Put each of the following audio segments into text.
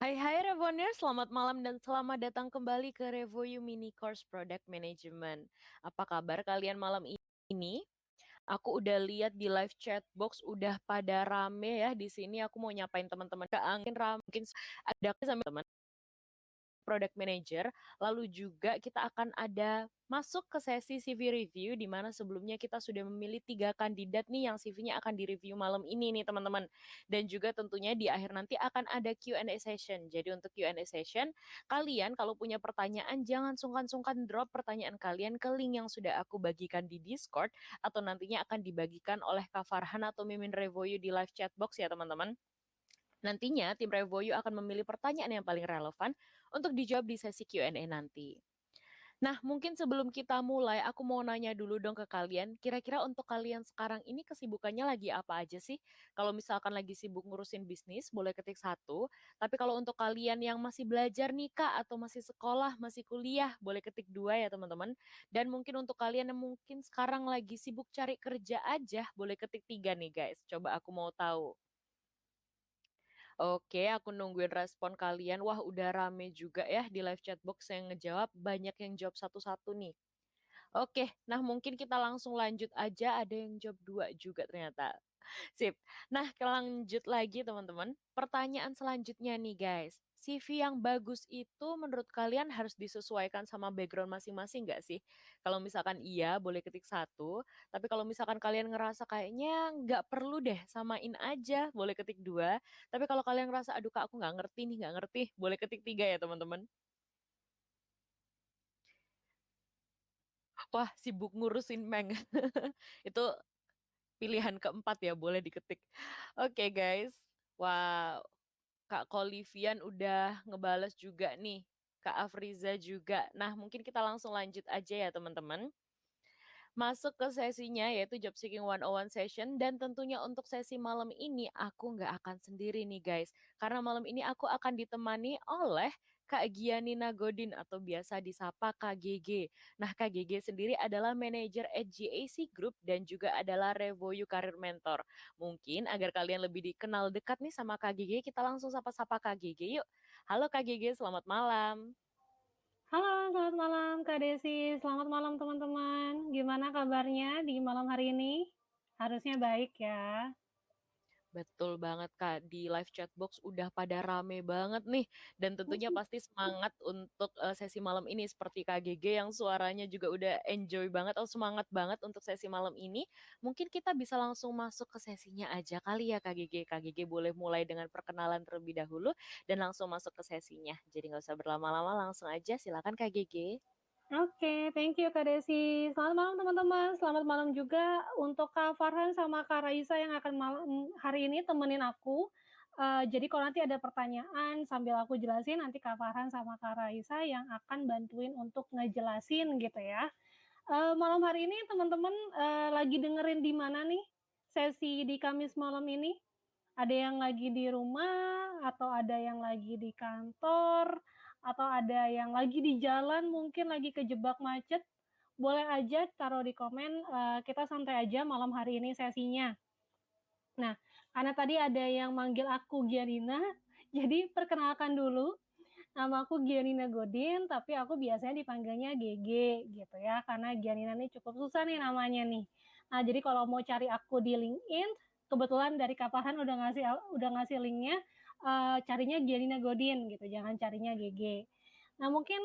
Hai Revoneer, selamat malam dan selamat datang kembali ke Revoyu Mini Course Product Management. Apa kabar kalian malam ini? Aku udah lihat di live chat box udah pada rame ya di sini. Aku mau nyapain teman-teman. Gak angin rame, mungkin ada sama teman product manager. Lalu juga kita akan ada masuk ke sesi CV review di mana sebelumnya kita sudah memilih 3 kandidat nih yang CV-nya akan direview malam ini nih teman-teman. Dan juga tentunya di akhir nanti akan ada Q&A session. Jadi untuk Q&A session, kalian kalau punya pertanyaan jangan sungkan-sungkan drop pertanyaan kalian ke link yang sudah aku bagikan di Discord atau nantinya akan dibagikan oleh Kak Farhan atau Mimin Revoyu di live chat box ya teman-teman. Nantinya tim Revoyu akan memilih pertanyaan yang paling relevan untuk dijawab di sesi Q&A nanti. Nah, mungkin sebelum kita mulai, aku mau nanya dulu dong ke kalian, kira-kira untuk kalian sekarang ini kesibukannya lagi apa aja sih? Kalau misalkan lagi sibuk ngurusin bisnis, boleh ketik 1. Tapi kalau untuk kalian yang masih belajar nih, Kak, atau masih sekolah, masih kuliah, boleh ketik 2 ya, teman-teman. Dan mungkin untuk kalian yang mungkin sekarang lagi sibuk cari kerja aja, boleh ketik 3 nih, guys. Coba aku mau tahu. Oke, aku nungguin respon kalian. Wah, udah rame juga ya di live chat box yang ngejawab. Banyak yang jawab satu-satu nih. Oke, nah mungkin kita langsung lanjut aja. Ada yang jawab 2 juga ternyata. Sip. Nah, lanjut lagi teman-teman. Pertanyaan selanjutnya nih guys. CV yang bagus itu menurut kalian harus disesuaikan sama background masing-masing nggak sih? Kalau misalkan iya, boleh ketik 1. Tapi kalau misalkan kalian ngerasa kayaknya nggak perlu deh, samain aja, boleh ketik 2. Tapi kalau kalian ngerasa, aduh kak aku nggak ngerti nih, nggak ngerti, boleh ketik 3 ya teman-teman. Wah, sibuk ngurusin Meng. Itu pilihan keempat ya, boleh diketik. Oke guys. Wow, Kak Kolivian udah ngebales juga nih. Kak Afriza juga. Nah, mungkin kita langsung lanjut aja ya teman-teman. Masuk ke sesinya yaitu Job Seeking 101 Session dan tentunya untuk sesi malam ini aku nggak akan sendiri nih guys. Karena malam ini aku akan ditemani oleh Kak Giani Nagodin atau biasa disapa Kak GG. Nah, Kak GG sendiri adalah manajer at GAC Group dan juga adalah Revoyu Career Mentor. Mungkin agar kalian lebih dikenal dekat nih sama Kak GG, kita langsung sapa-sapa Kak GG yuk. Halo Kak GG, selamat malam. Halo, selamat malam Kak Desi. Selamat malam teman-teman. Gimana kabarnya di malam hari ini? Harusnya baik ya. Betul banget Kak, di live chat box udah pada rame banget nih. Dan tentunya pasti semangat untuk sesi malam ini seperti KGG yang suaranya juga udah enjoy banget atau semangat banget untuk sesi malam ini. Mungkin kita bisa langsung masuk ke sesinya aja kali ya KGG. KGG boleh mulai dengan perkenalan terlebih dahulu dan langsung masuk ke sesinya. Jadi nggak usah berlama-lama, langsung aja silakan KGG. Oke, thank you Kak Desi. Selamat malam teman-teman. Selamat malam juga untuk Kak Farhan sama Kak Raisa yang akan malam hari ini temenin aku. Jadi kalau nanti ada pertanyaan sambil aku jelasin, nanti Kak Farhan sama Kak Raisa yang akan bantuin untuk ngejelasin gitu ya. Malam hari ini teman-teman lagi dengerin di mana nih sesi di Kamis malam ini? Ada yang lagi di rumah, atau ada yang lagi di kantor, atau ada yang lagi di jalan mungkin lagi kejebak macet, boleh aja taruh di komen, kita santai aja malam hari ini sesinya. Nah, karena tadi ada yang manggil aku Gianina, jadi perkenalkan dulu, nama aku Gianina Godin, tapi aku biasanya dipanggilnya GG gitu ya, karena Gianina ini cukup susah nih namanya nih. Nah, jadi kalau mau cari aku di LinkedIn, kebetulan dari Kapahan udah ngasih linknya, carinya Gianina Godin gitu, jangan carinya GG. Nah, mungkin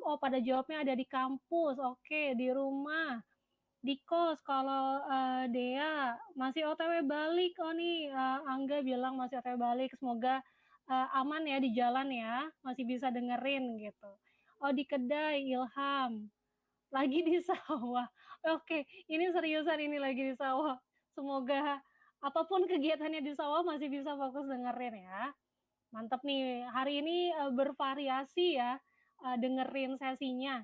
oh pada jawabnya ada di kampus, oke, di rumah, di kos. Kalau Dea masih OTW balik, oh nih Angga bilang masih OTW balik, semoga aman ya di jalan ya, masih bisa dengerin gitu. Oh di kedai Ilham, lagi di sawah. Oke, ini seriusan ini lagi di sawah. Semoga apapun kegiatannya di sawah masih bisa fokus dengerin ya. Mantap nih, hari ini bervariasi ya dengerin sesinya.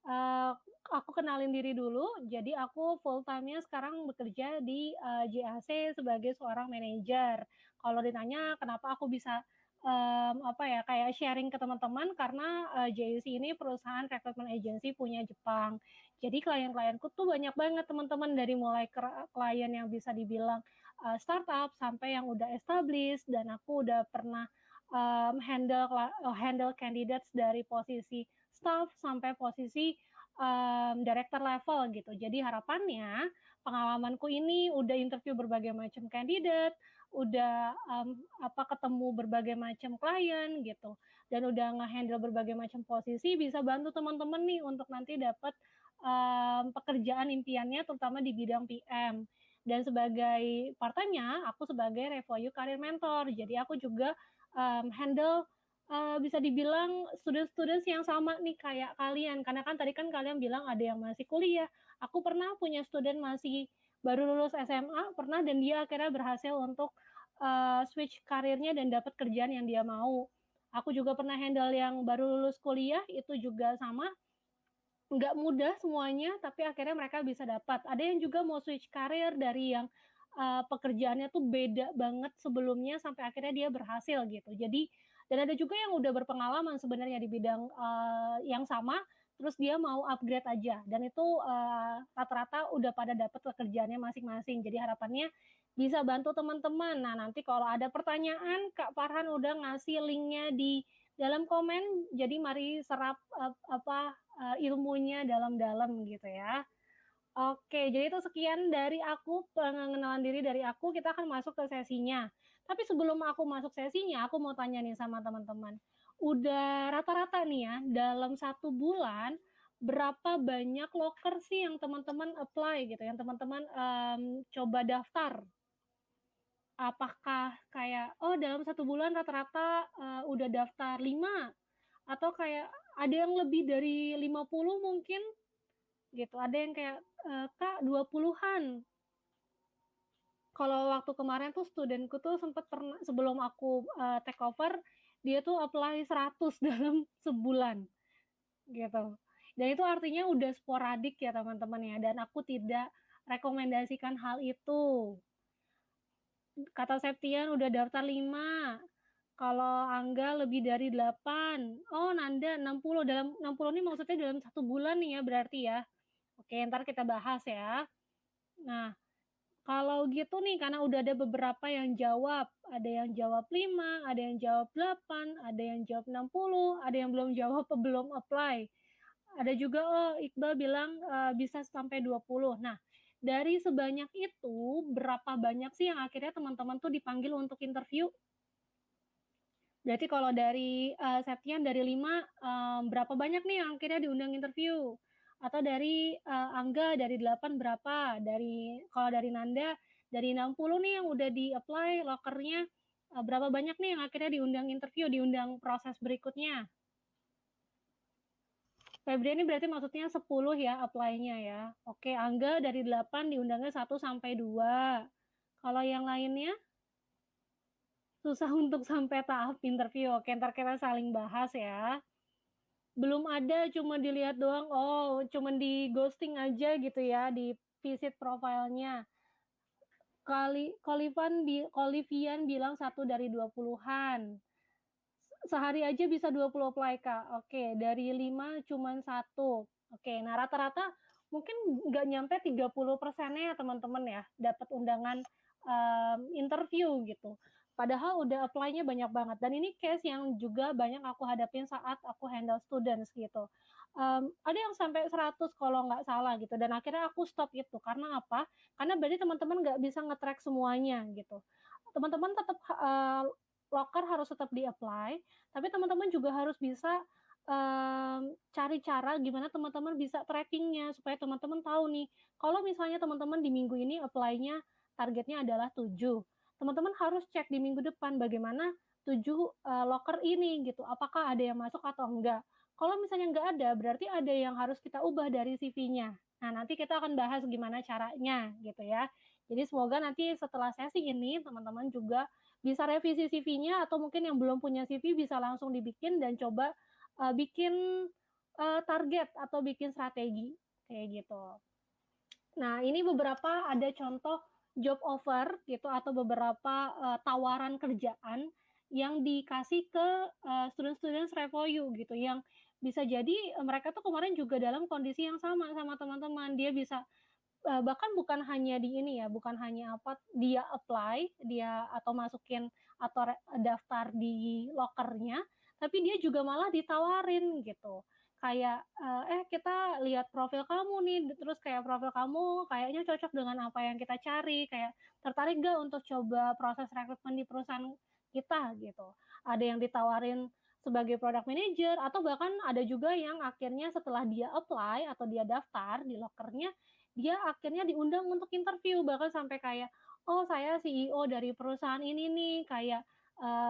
Uh, aku kenalin diri dulu. Jadi aku full time-nya sekarang bekerja di JAC sebagai seorang manajer. Kalau ditanya kenapa aku bisa apa ya kayak sharing ke teman-teman karena JAC ini perusahaan recruitment agency punya Jepang. Jadi klien-klienku tuh banyak banget teman-teman dari mulai klien yang bisa dibilang startup sampai yang udah established dan aku udah pernah handle candidates dari posisi staff sampai posisi director level gitu. Jadi harapannya pengalamanku ini udah interview berbagai macam kandidat, udah ketemu berbagai macam klien gitu, dan udah nge-handle berbagai macam posisi, bisa bantu teman-teman nih untuk nanti dapat pekerjaan impiannya terutama di bidang PM. Dan sebagai part-time-nya, aku sebagai Revoyu Career Mentor. Jadi aku juga handle bisa dibilang student-students yang sama nih kayak kalian. Karena kan tadi kan kalian bilang ada yang masih kuliah. Aku pernah punya student masih baru lulus SMA, pernah, dan dia akhirnya berhasil untuk switch karirnya dan dapat kerjaan yang dia mau. Aku juga pernah handle yang baru lulus kuliah, itu juga sama, nggak mudah semuanya, tapi akhirnya mereka bisa dapat. Ada yang juga mau switch karir dari yang pekerjaannya tuh beda banget sebelumnya sampai akhirnya dia berhasil gitu. Jadi dan ada juga yang udah berpengalaman sebenarnya di bidang yang sama, terus dia mau upgrade aja. Dan itu rata-rata udah pada dapat pekerjaannya masing-masing. Jadi harapannya bisa bantu teman-teman. Nah nanti kalau ada pertanyaan, Kak Farhan udah ngasih linknya di dalam komen. Jadi mari serap ilmunya dalam-dalam gitu ya. Oke, jadi itu sekian dari aku, pengenalan diri dari aku, kita akan masuk ke sesinya. Tapi sebelum aku masuk sesinya, aku mau tanya nih sama teman-teman. Udah rata-rata nih ya, dalam 1 bulan, berapa banyak loker sih yang teman-teman apply gitu, yang teman-teman coba daftar? Apakah kayak, oh dalam 1 bulan rata-rata udah daftar 5, atau kayak ada yang lebih dari 50 mungkin gitu, ada yang kayak Kak 20-an. Kalau waktu kemarin tuh studentku tuh sempat pernah, sebelum aku take over, dia tuh apply 100 dalam sebulan gitu. Dan itu artinya udah sporadik ya teman-teman ya, dan aku tidak rekomendasikan hal itu. Kata Septian udah daftar 5, kalau Angga lebih dari 8, oh Nanda 60, dalam 60 ini maksudnya dalam 1 bulan nih ya berarti ya. Oke, ntar kita bahas ya. Nah, kalau gitu nih, karena udah ada beberapa yang jawab, ada yang jawab 5, ada yang jawab 8, ada yang jawab 60, ada yang belum jawab, belum apply. Ada juga, Iqbal bilang bisa sampai 20. Nah, dari sebanyak itu, berapa banyak sih yang akhirnya teman-teman tuh dipanggil untuk interview? Berarti kalau dari Septian dari 5, berapa banyak nih yang akhirnya diundang interview? Atau dari Angga dari 8 berapa? Kalau dari Nanda dari 60 nih yang udah di-apply lokernya, berapa banyak nih yang akhirnya diundang interview, diundang proses berikutnya? Febri ini berarti maksudnya 10 ya apply-nya ya. Oke, Angga dari 8 diundangnya 1 sampai 2. Kalau yang lainnya? Susah untuk sampai tahap interview. Oke, ntar kita saling bahas ya. Belum ada, cuma dilihat doang, cuma di ghosting aja gitu ya, di visit profilnya. Kolivian bilang 1 dari 20-an. Sehari aja bisa 20 apply Kak. Oke, dari 5 cuma 1. Oke, nah rata-rata mungkin nggak nyampe 30%-nya ya teman-teman ya, dapat undangan interview gitu. Padahal udah apply-nya banyak banget. Dan ini case yang juga banyak aku hadapin saat aku handle students gitu. Ada yang sampai 100 kalau nggak salah gitu. Dan akhirnya aku stop itu. Karena apa? Karena berarti teman-teman nggak bisa nge-track semuanya gitu. Teman-teman tetap loker harus tetap di-apply, tapi teman-teman juga harus bisa cari cara gimana teman-teman bisa trackingnya supaya teman-teman tahu nih, kalau misalnya teman-teman di minggu ini apply-nya targetnya adalah 7, teman-teman harus cek di minggu depan bagaimana 7 loker ini gitu, apakah ada yang masuk atau enggak. Kalau misalnya enggak ada, berarti ada yang harus kita ubah dari CV-nya. Nah, nanti kita akan bahas gimana caranya gitu ya. Jadi semoga nanti setelah sesi ini teman-teman juga bisa revisi CV-nya, atau mungkin yang belum punya CV bisa langsung dibikin dan coba bikin target atau bikin strategi kayak gitu. Nah, ini beberapa ada contoh job offer gitu atau beberapa tawaran kerjaan yang dikasih ke student-student Revoyu gitu, yang bisa jadi mereka tuh kemarin juga dalam kondisi yang sama teman-teman. Dia bisa bahkan bukan hanya di ini ya, bukan hanya dia apply, dia atau masukin atau daftar di lokernya, tapi dia juga malah ditawarin gitu. Kayak, kita lihat profil kamu nih, terus kayak profil kamu kayaknya cocok dengan apa yang kita cari, kayak tertarik nggak untuk coba proses rekrutmen di perusahaan kita gitu. Ada yang ditawarin sebagai product manager atau bahkan ada juga yang akhirnya setelah dia apply atau dia daftar di lokernya, dia akhirnya diundang untuk interview bahkan sampai kayak, "Oh saya CEO dari perusahaan ini nih, kayak,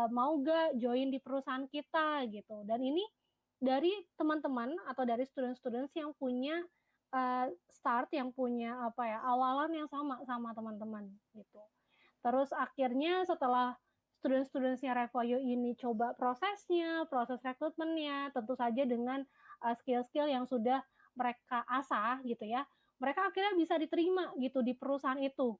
mau nggak join di perusahaan kita?" Gitu. Dan ini dari teman-teman atau dari student-students yang punya, start yang punya apa ya, awalan yang sama sama teman-teman gitu. Terus akhirnya setelah student-studentsnya Revoyo ini coba prosesnya, proses rekrutmennya, tentu saja dengan, skill-skill yang sudah mereka asah gitu ya, mereka akhirnya bisa diterima gitu di perusahaan itu.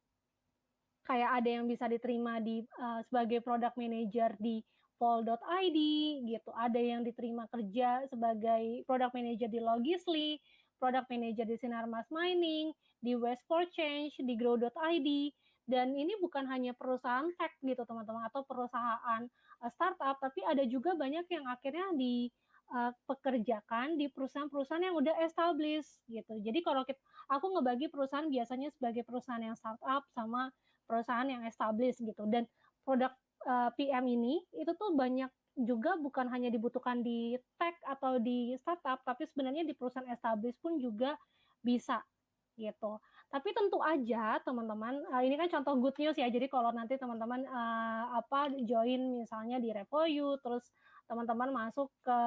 Kayak ada yang bisa diterima di, sebagai product manager di Pol.id gitu, ada yang diterima kerja sebagai product manager di Logisly, product manager di Sinarmas Mining, di Waste for Change, di Grow.id, dan ini bukan hanya perusahaan tech gitu teman-teman, atau perusahaan, startup, tapi ada juga banyak yang akhirnya pekerjakan di perusahaan-perusahaan yang udah established gitu. Jadi kalau aku ngebagi perusahaan biasanya sebagai perusahaan yang startup sama perusahaan yang established gitu, dan produk, PM ini itu tuh banyak juga bukan hanya dibutuhkan di tech atau di startup, tapi sebenarnya di perusahaan established pun juga bisa gitu. Tapi tentu aja teman-teman, ini kan contoh good news ya, jadi kalau nanti teman-teman, join misalnya di Revoyu, terus teman-teman masuk ke,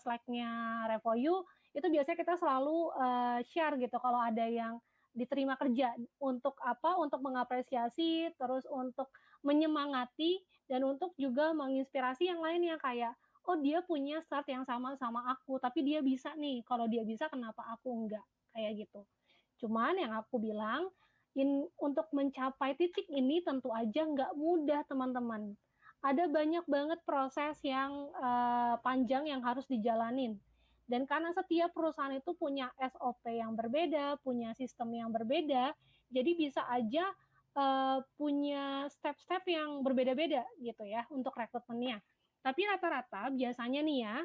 Slack-nya Revoyu, itu biasanya kita selalu, share gitu kalau ada yang diterima kerja, untuk apa, untuk mengapresiasi, terus untuk menyemangati, dan untuk juga menginspirasi yang lainnya kayak, "Oh dia punya start yang sama sama aku, tapi dia bisa nih, kalau dia bisa kenapa aku enggak?" Kayak gitu. Cuman yang aku bilang, untuk mencapai titik ini tentu aja nggak mudah teman-teman. Ada banyak banget proses yang panjang yang harus dijalanin. Dan karena setiap perusahaan itu punya SOP yang berbeda, punya sistem yang berbeda, jadi bisa aja punya step-step yang berbeda-beda gitu ya untuk rekrutmennya. Tapi rata-rata biasanya nih ya,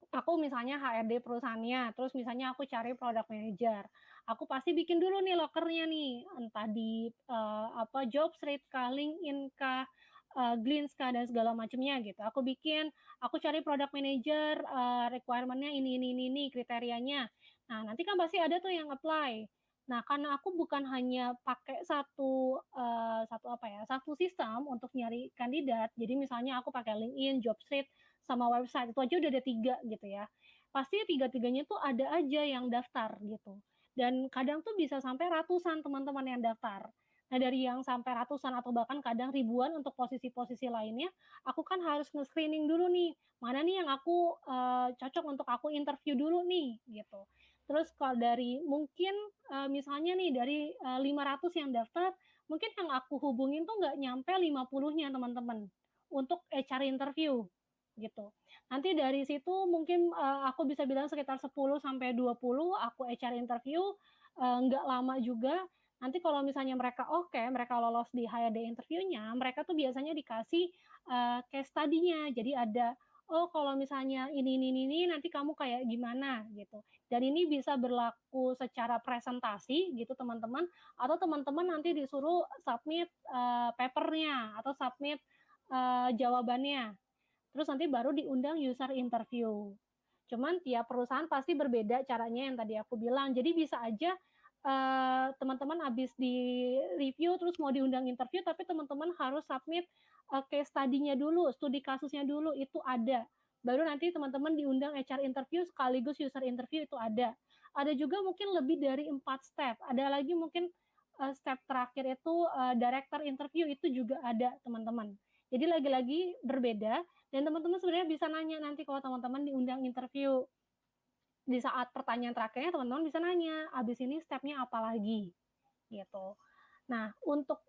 aku misalnya HRD perusahaannya, terus misalnya aku cari product manager. Aku pasti bikin dulu nih lokernya nih, entah di Jobstreet kah, LinkedIn kah, Glints kah, dan segala macamnya gitu. Aku cari product manager, requirement-nya ini, kriterianya. Nah, nanti kan pasti ada tuh yang apply. Nah, karena aku bukan hanya pakai satu sistem untuk nyari kandidat, jadi misalnya aku pakai LinkedIn, Jobstreet, sama website, itu aja udah ada 3 gitu ya. Pasti tiga-tiganya tuh ada aja yang daftar gitu. Dan kadang tuh bisa sampai ratusan teman-teman yang daftar. Nah dari yang sampai ratusan atau bahkan kadang ribuan untuk posisi-posisi lainnya, aku kan harus nge-screening dulu nih, mana nih yang aku cocok untuk aku interview dulu nih gitu. Terus kalau dari mungkin misalnya nih dari 500 yang daftar, mungkin yang aku hubungin tuh nggak nyampe 50-nya teman-teman untuk HR interview gitu. Nanti dari situ mungkin, aku bisa bilang sekitar 10 sampai 20 aku HR interview, nggak lama juga. Nanti kalau misalnya mereka oke, mereka lolos di HRD interview-nya, mereka tuh biasanya dikasih, case study-nya. Jadi ada, "Oh kalau misalnya ini, nanti kamu kayak gimana?" Gitu. Dan ini bisa berlaku secara presentasi gitu teman-teman, atau teman-teman nanti disuruh submit, paper-nya atau submit, jawabannya. Terus nanti baru diundang user interview. Cuman tiap perusahaan pasti berbeda caranya yang tadi aku bilang. Jadi bisa aja teman-teman habis di review terus mau diundang interview, tapi teman-teman harus submit case study-nya dulu, studi kasusnya dulu itu ada. Baru nanti teman-teman diundang HR interview sekaligus user interview itu ada. Ada juga mungkin lebih dari 4 step. Ada lagi mungkin step terakhir itu director interview itu juga ada teman-teman. Jadi lagi-lagi berbeda, dan teman-teman sebenarnya bisa nanya nanti kalau teman-teman diundang interview. Di saat pertanyaan terakhirnya teman-teman bisa nanya, "Abis ini step-nya apa lagi?" Gitu. Nah, untuk,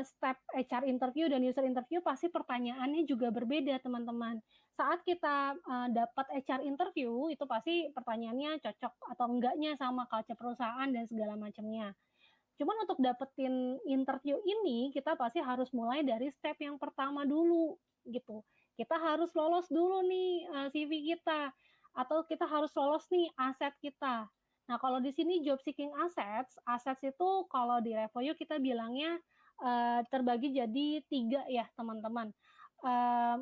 step HR interview dan user interview pasti pertanyaannya juga berbeda teman-teman. Saat kita, dapat HR interview, itu pasti pertanyaannya cocok atau enggaknya sama culture perusahaan dan segala macamnya. Cuman untuk dapetin interview ini, kita pasti harus mulai dari step yang pertama dulu, gitu. Kita harus lolos dulu nih, CV kita, atau kita harus lolos nih aset kita. Nah, kalau di sini job seeking assets, assets itu kalau di Revoyu kita bilangnya, terbagi jadi 3 ya, teman-teman.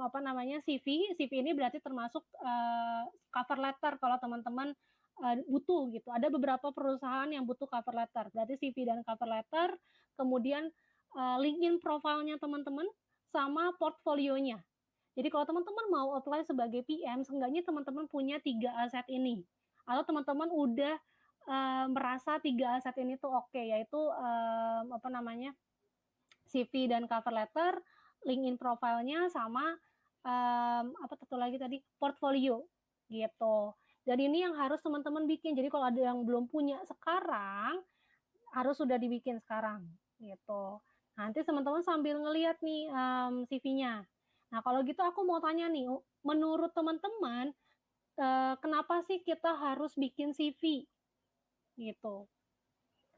Apa namanya, CV ini berarti termasuk, cover letter kalau teman-teman, butuh gitu. Ada beberapa perusahaan yang butuh cover letter, berarti CV dan cover letter, kemudian, LinkedIn profile-nya teman-teman, sama portfolionya. Jadi kalau teman-teman mau apply sebagai PM, seenggaknya teman-teman punya 3 aset ini. Atau teman-teman udah, merasa 3 aset ini tuh oke, yaitu, apa namanya, CV dan cover letter, LinkedIn profile-nya, sama, apa satu lagi tadi, portfolio, gitu. Dan ini yang harus teman-teman bikin. Jadi kalau ada yang belum punya sekarang, harus sudah dibikin sekarang, gitu. Nanti teman-teman sambil ngelihat nih, CV-nya. Nah, kalau gitu aku mau tanya nih, menurut teman-teman, kenapa sih kita harus bikin CV? Gitu.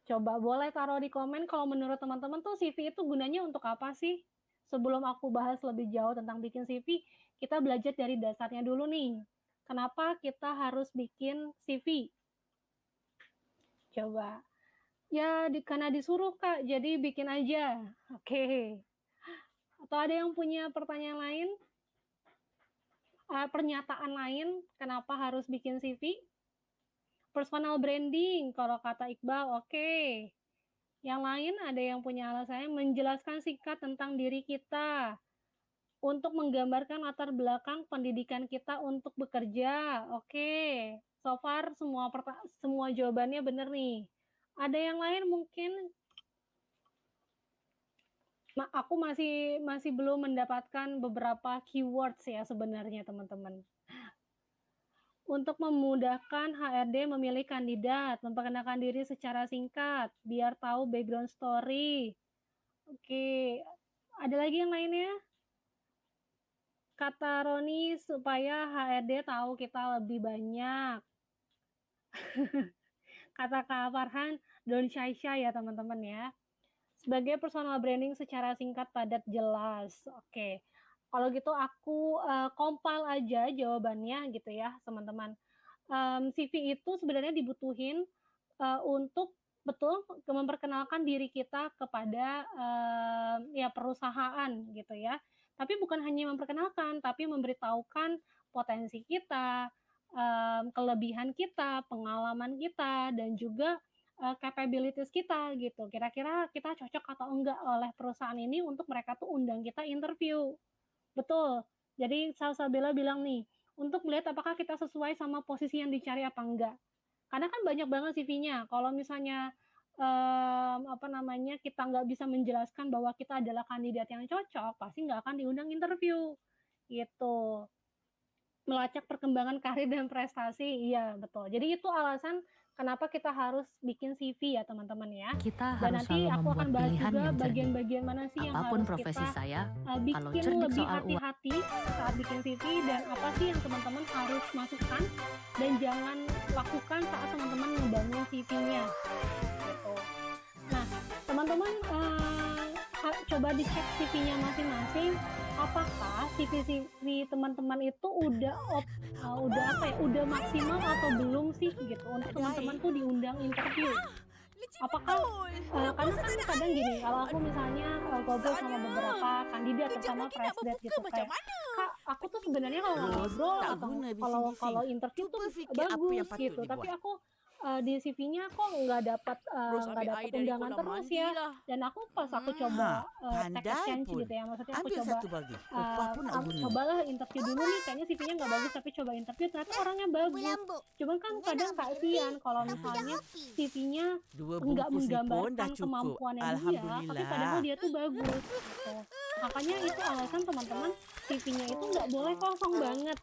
Coba boleh taruh di komen kalau menurut teman-teman tuh CV itu gunanya untuk apa sih? Sebelum aku bahas lebih jauh tentang bikin CV, kita belajar dari dasarnya dulu nih. Kenapa kita harus bikin CV? Coba. Ya, karena disuruh Kak, jadi bikin aja. Oke. Atau ada yang punya pertanyaan lain? Pernyataan lain kenapa harus bikin CV? Personal branding, kalau kata Iqbal, oke. Yang lain ada yang punya alasannya menjelaskan singkat tentang diri kita, untuk menggambarkan latar belakang pendidikan kita untuk bekerja. Oke, so far semua jawabannya benar nih. Ada yang lain mungkin? Aku masih belum mendapatkan beberapa keywords ya sebenarnya teman-teman. Untuk memudahkan HRD memilih kandidat, memperkenalkan diri secara singkat, biar tahu background story. Oke, ada lagi yang lainnya? Kata Roni supaya HRD tahu kita lebih banyak. Kata Kak Farhan, don't shy-shy ya teman-teman ya. Sebagai personal branding secara singkat, padat, jelas. Oke. Kalau gitu aku compile aja jawabannya gitu ya, teman-teman. CV itu sebenarnya dibutuhin untuk betul memperkenalkan diri kita kepada ya perusahaan gitu ya. Tapi bukan hanya memperkenalkan, tapi memberitahukan potensi kita, kelebihan kita, pengalaman kita, dan juga capabilities kita gitu. Kira-kira kita cocok atau enggak oleh perusahaan ini untuk mereka tuh undang kita interview. Betul. Jadi Salsabella bilang nih, untuk melihat apakah kita sesuai sama posisi yang dicari apa enggak. Karena kan banyak banget CV-nya. Kalau misalnya apa namanya, kita nggak bisa menjelaskan bahwa kita adalah kandidat yang cocok, pasti nggak akan diundang interview. Gitu. Melacak perkembangan karir dan prestasi, iya betul. Jadi itu alasan kenapa kita harus bikin CV ya teman-teman ya. Kita Dan harus nanti selalu aku akan membuat bahas pilihan juga yang cerdik. bagian-bagian mana sih yang Apapun harus profesi kita saya, kalau bikin cerdik lebih soal uang, hati-hati saat bikin CV, dan apa sih yang teman-teman harus masukkan dan jangan lakukan saat teman-teman membangun CV-nya gitu. Nah, teman-teman coba dicek CV-nya masing-masing, apakah CV teman-teman itu udah apa ya, udah maksimal atau belum sih gitu untuk teman-teman tuh diundang interview. Apakah karena kan kadang gini, kalau aku misalnya ngobrol sama beberapa kandidat terutama fresh grad gitu, kayak, "Kak, aku tuh sebenarnya kalau ngobrol tak atau guna kalau bising-bising. interview tuh Cuba fikir apa yang bagus patut gitu, tapi dibuat. aku di CV-nya kok Terus nggak ambil dapat air dari undangan kolam terus mandi ya." lah. Dan aku pas aku coba take a Pandai chance pun. gitu ya, maksudnya aku Ambil coba satu bagi. Upah pun nak guna. cobalah interview dulu nih, kayaknya CV-nya nggak bagus, tapi coba interview ternyata orangnya bagus. Cuman kan kadang kasihan kalau misalnya CV-nya 2 nggak bungkus ni pun dah menggambarkan cukup. kemampuannya dia, tapi padahal Alhamdulillah. dia tuh bagus gitu. Makanya itu alasan teman-teman CV-nya itu nggak boleh kosong banget.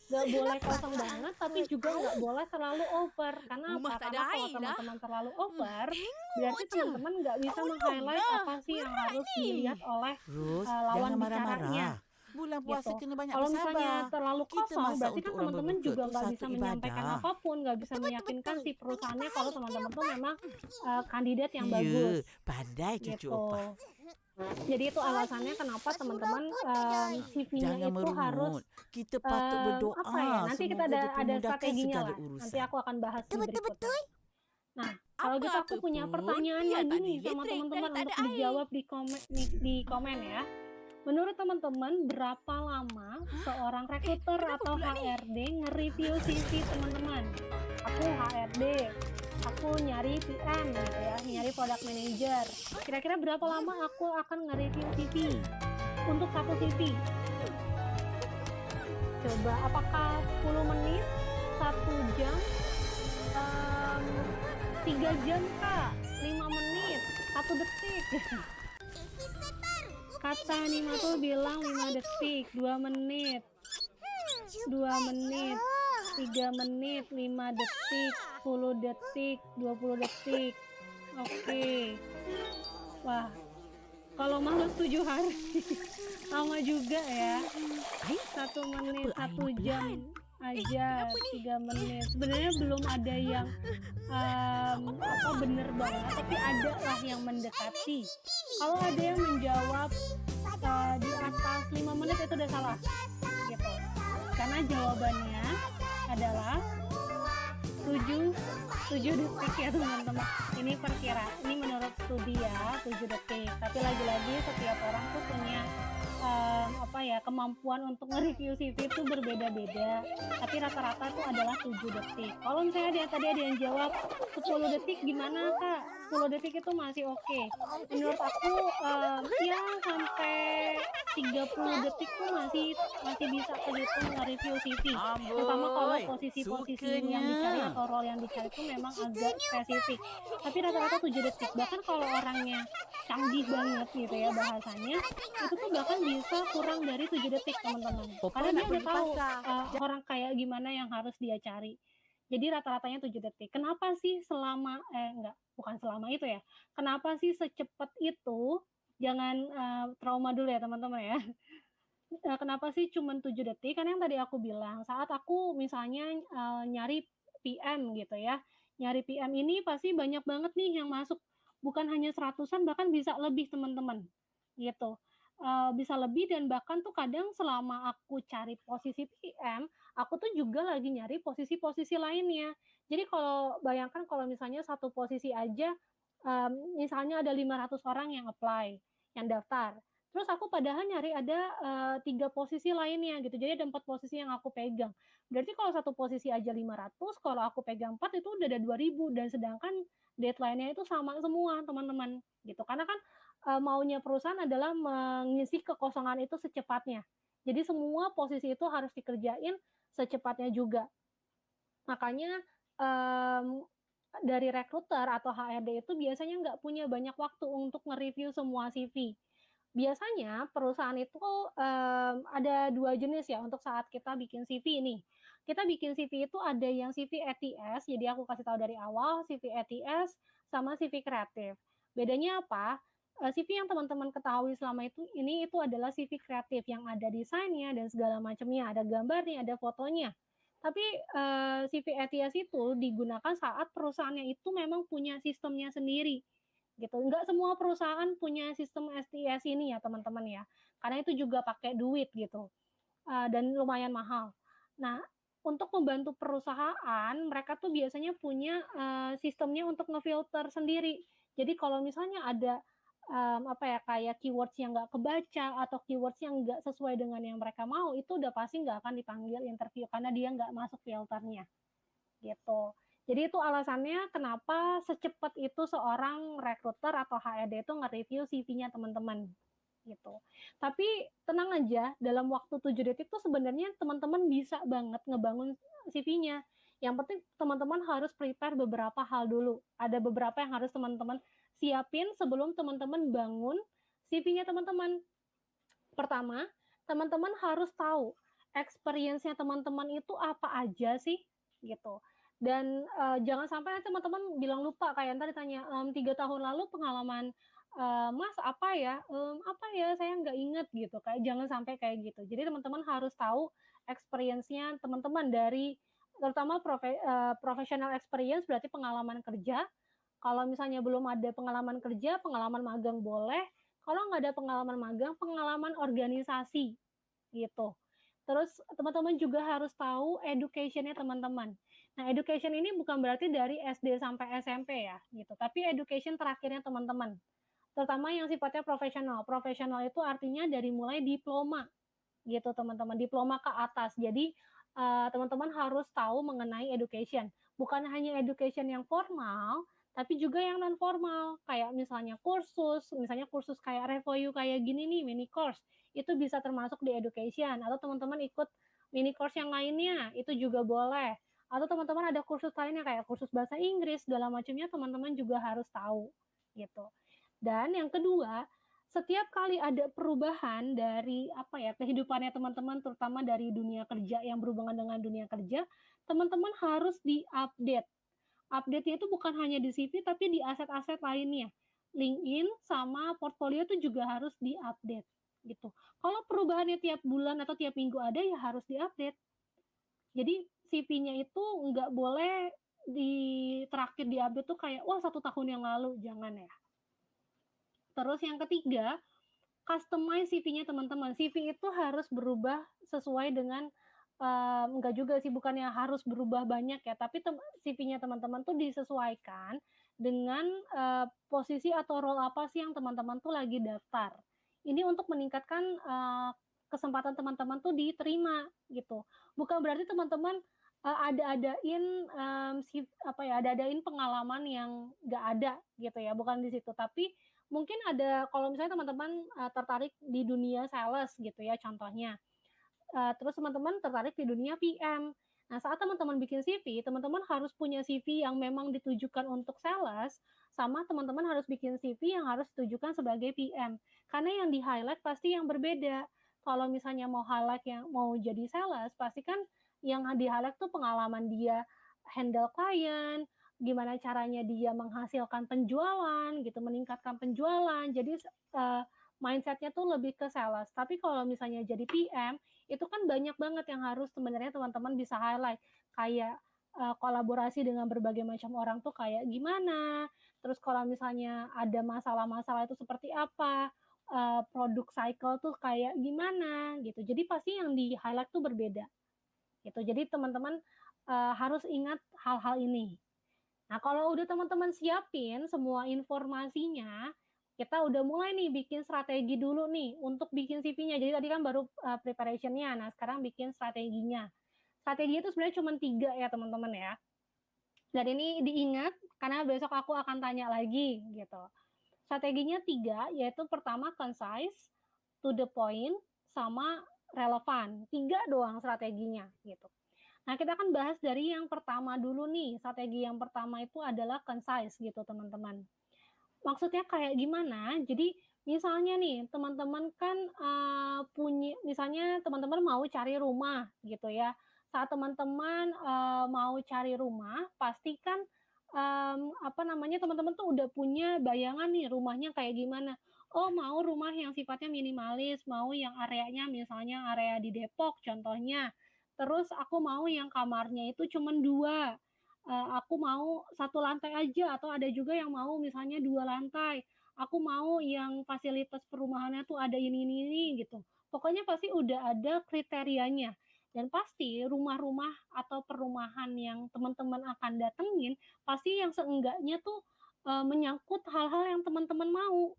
Nggak boleh kosong banget, tapi juga nggak boleh terlalu over. Karena apa? Rumah tak Karena ada kalau air lah. teman-teman terlalu over, Tengok berarti je. teman-teman nggak bisa Tak meng-highlight ulunglah. apa sih yang Berat harus ni. dilihat oleh Ros, lawan jangan bicaranya. marah-marah. Bulan puasa gitu. kena banyak Kalau misalnya bersabar. terlalu Kita kosong, masak berarti untuk kan orang teman-teman berbuka juga tu nggak satu bisa menyampaikan ibadah. apapun, nggak bisa meyakinkan si perusahaannya kalau teman-teman tuh memang kandidat yang Ya, bagus pandai cucu opah. gitu. Jadi itu alasannya kenapa teman-teman CV-nya Jangan itu harus merungut. Kita patut berdoa. apa ya? Nanti kita Semoga ada dipermudahkan strateginya segala lah. Nanti urusan. aku akan bahas di berikutnya. Nah, kalau gitu Apa-apa aku punya pun, pertanyaan biar lagi tak ada nih sama elektrik teman-teman dan tak untuk ada air. dijawab di komen ya. Menurut teman-teman, berapa lama seorang rekruter kenapa atau pula ni? HRD nge-review CV teman-teman? Aku HRD, aku nyari PM gitu ya, nyari product manager. Kira-kira berapa lama aku akan nge-review CV untuk satu CV? Coba, apakah 10 menit, 1 jam, 3 jam kak, 5 menit, 1 detik? Kata Nimatul bilang 5 detik, 2 menit, 2 menit, 3 menit, 5 detik, 10 detik, 20 detik. Oke. Wah, kalau makhluk 7 hari lama juga ya. 1 menit, 1 jam aja, 3 menit. Sebenarnya belum ada yang bener banget, tapi ada lah yang mendekati. Kalau ada yang menjawab di atas 5 menit itu udah salah gitu, karena jawabannya adalah 7 detik ya teman-teman. Ini perkiraan, ini menurut studi ya, 7 detik. Tapi lagi-lagi setiap orang tuh punya kemampuan untuk nge-review CV itu berbeda-beda. Tapi rata-rata itu adalah 7 detik. Kalau misalnya tadi ada yang jawab 10 detik gimana kak? 10 detik itu masih oke. Menurut aku ya sampai 30 detik tuh masih bisa kehitung nge-review CV. Terutama kalau posisi-posisi yang dicari atau role yang dicari itu memang agak spesifik. Tapi rata-rata 7 detik. Bahkan kalau orangnya canggih banget gitu ya bahasanya, itu tuh bahkan bisa kurang dari 7 detik teman-teman. Karena dia udah tahu orang kayak gimana yang harus dia cari. Jadi rata-ratanya 7 detik. Kenapa sih bukan selama itu ya. Kenapa sih secepat itu? Jangan trauma dulu ya teman-teman ya. Kenapa sih cuma 7 detik? Karena yang tadi aku bilang, saat aku misalnya nyari PM gitu ya. Nyari PM ini pasti banyak banget nih yang masuk. Bukan hanya seratusan, bahkan bisa lebih teman-teman. Gitu. Bisa lebih dan bahkan tuh kadang selama aku cari posisi PM, aku tuh juga lagi nyari posisi-posisi lainnya. Jadi bayangkan kalau misalnya satu posisi aja, misalnya ada 500 orang yang apply, yang daftar. Terus aku padahal nyari ada 3 posisi lainnya gitu. Jadi ada 4 posisi yang aku pegang. Berarti kalau satu posisi aja 500, kalau aku pegang 4 itu udah ada 2.000 dan sedangkan deadline-nya itu sama semua teman-teman gitu. Karena kan maunya perusahaan adalah mengisi kekosongan itu secepatnya. Jadi semua posisi itu harus dikerjain secepatnya juga. Makanya dari rekruter atau HRD itu biasanya nggak punya banyak waktu untuk nge-review semua CV. Biasanya perusahaan itu ada 2 jenis ya untuk saat kita bikin CV ini. Kita bikin CV itu ada yang CV ATS, jadi aku kasih tahu dari awal, CV ATS sama CV kreatif. Bedanya apa? CV yang teman-teman ketahui selama ini itu adalah CV kreatif yang ada desainnya dan segala macamnya, ada gambarnya, ada fotonya. Tapi CV ATS itu digunakan saat perusahaannya itu memang punya sistemnya sendiri gitu. Enggak semua perusahaan punya sistem STS ini ya teman-teman ya, karena itu juga pakai duit gitu, dan lumayan mahal. Nah, untuk membantu perusahaan, mereka tuh biasanya punya sistemnya untuk ngefilter sendiri. Jadi kalau misalnya ada kayak keywords yang nggak kebaca atau keywords yang nggak sesuai dengan yang mereka mau, itu udah pasti nggak akan dipanggil interview karena dia nggak masuk filternya gitu. Jadi itu alasannya kenapa secepat itu seorang rekruter atau HRD itu nge-review CV-nya teman-teman gitu. Tapi tenang aja, dalam waktu 7 detik tuh sebenarnya teman-teman bisa banget ngebangun CV-nya. Yang penting teman-teman harus prepare beberapa hal dulu. Ada beberapa yang harus teman-teman siapin sebelum teman-teman bangun CV-nya teman-teman. Pertama, teman-teman harus tahu experience-nya teman-teman itu apa aja sih gitu. Dan jangan sampai teman-teman bilang lupa kayak tadi tanya 3 tahun lalu pengalaman "Mas apa ya, saya nggak inget," gitu, kayak jangan sampai kayak gitu. Jadi teman-teman harus tahu experience-nya teman-teman dari terutama professional experience berarti pengalaman kerja. Kalau misalnya belum ada pengalaman kerja, pengalaman magang boleh, kalau nggak ada pengalaman magang, pengalaman organisasi, gitu. Terus teman-teman juga harus tahu education-nya teman-teman. Nah, education ini bukan berarti dari SD sampai SMP ya, gitu, tapi education terakhirnya teman-teman, terutama yang sifatnya profesional. Profesional itu artinya dari mulai diploma, gitu teman-teman, diploma ke atas. Jadi, teman-teman harus tahu mengenai education. Bukan hanya education yang formal, tapi juga yang non formal. Kayak misalnya kursus kayak Revoyu kayak gini nih, mini course, itu bisa termasuk di education. Atau teman-teman ikut mini course yang lainnya, itu juga boleh. Atau teman-teman ada kursus lainnya kayak kursus bahasa Inggris, segala macamnya teman-teman juga harus tahu, gitu. Dan yang kedua, setiap kali ada perubahan dari kehidupannya teman-teman terutama dari dunia kerja yang berhubungan dengan dunia kerja, teman-teman harus di-update. Update-nya itu bukan hanya di CV tapi di aset-aset lainnya. LinkedIn sama portfolio itu juga harus di-update gitu. Kalau perubahannya tiap bulan atau tiap minggu ada ya harus di-update. Jadi CV-nya itu nggak boleh terakhir di-update tuh kayak wah 1 tahun yang lalu, jangan ya. Terus yang ketiga, customize CV-nya teman-teman. CV itu harus berubah sesuai dengan enggak juga sih, bukannya harus berubah banyak ya, tapi CV-nya teman-teman tuh disesuaikan dengan, posisi atau role apa sih yang teman-teman tuh lagi daftar. Ini untuk meningkatkan, kesempatan teman-teman tuh diterima, gitu. Bukan berarti teman-teman, ada-adain, ada-adain pengalaman yang nggak ada, gitu ya, bukan di situ. Tapi mungkin ada kalau misalnya teman-teman, tertarik di dunia sales gitu ya contohnya, terus teman-teman tertarik di dunia PM. Nah, saat teman-teman bikin CV, teman-teman harus punya CV yang memang ditujukan untuk sales, sama teman-teman harus bikin CV yang harus ditujukan sebagai PM. Karena yang di-highlight pasti yang berbeda. Kalau misalnya mau highlight yang mau jadi sales, pasti kan yang di-highlight tuh pengalaman dia handle klien, gimana caranya dia menghasilkan penjualan gitu, meningkatkan penjualan. Jadi, mindset-nya tuh lebih ke sales. Tapi kalau misalnya jadi PM, itu kan banyak banget yang harus sebenarnya teman-teman bisa highlight, kayak, kolaborasi dengan berbagai macam orang tuh kayak gimana, terus kalau misalnya ada masalah-masalah itu seperti apa, produk cycle tuh kayak gimana, gitu. Jadi pasti yang di-highlight tuh berbeda, gitu. Jadi teman-teman, harus ingat hal-hal ini. Nah, kalau udah teman-teman siapin semua informasinya, kita udah mulai nih bikin strategi dulu nih untuk bikin CV-nya. Jadi tadi kan baru preparation-nya, nah sekarang bikin strateginya. Strategi itu sebenarnya cuma 3 ya teman-teman ya. Dan ini diingat karena besok aku akan tanya lagi gitu. Strateginya 3, yaitu pertama concise, to the point, sama relevan. 3 doang strateginya gitu. Nah, kita akan bahas dari yang pertama dulu nih. Strategi yang pertama itu adalah concise gitu, teman-teman. Maksudnya kayak gimana? Jadi, misalnya nih, teman-teman kan misalnya teman-teman mau cari rumah gitu ya. Saat teman-teman mau cari rumah, pastikan teman-teman tuh udah punya bayangan nih rumahnya kayak gimana. Oh, mau rumah yang sifatnya minimalis, mau yang areanya misalnya area di Depok contohnya. Terus aku mau yang kamarnya itu cuma 2, aku mau 1 lantai aja atau ada juga yang mau misalnya 2 lantai. Aku mau yang fasilitas perumahannya tuh ada ini gitu. Pokoknya pasti udah ada kriterianya dan pasti rumah-rumah atau perumahan yang teman-teman akan datengin, pasti yang seenggaknya tuh, menyangkut hal-hal yang teman-teman mau,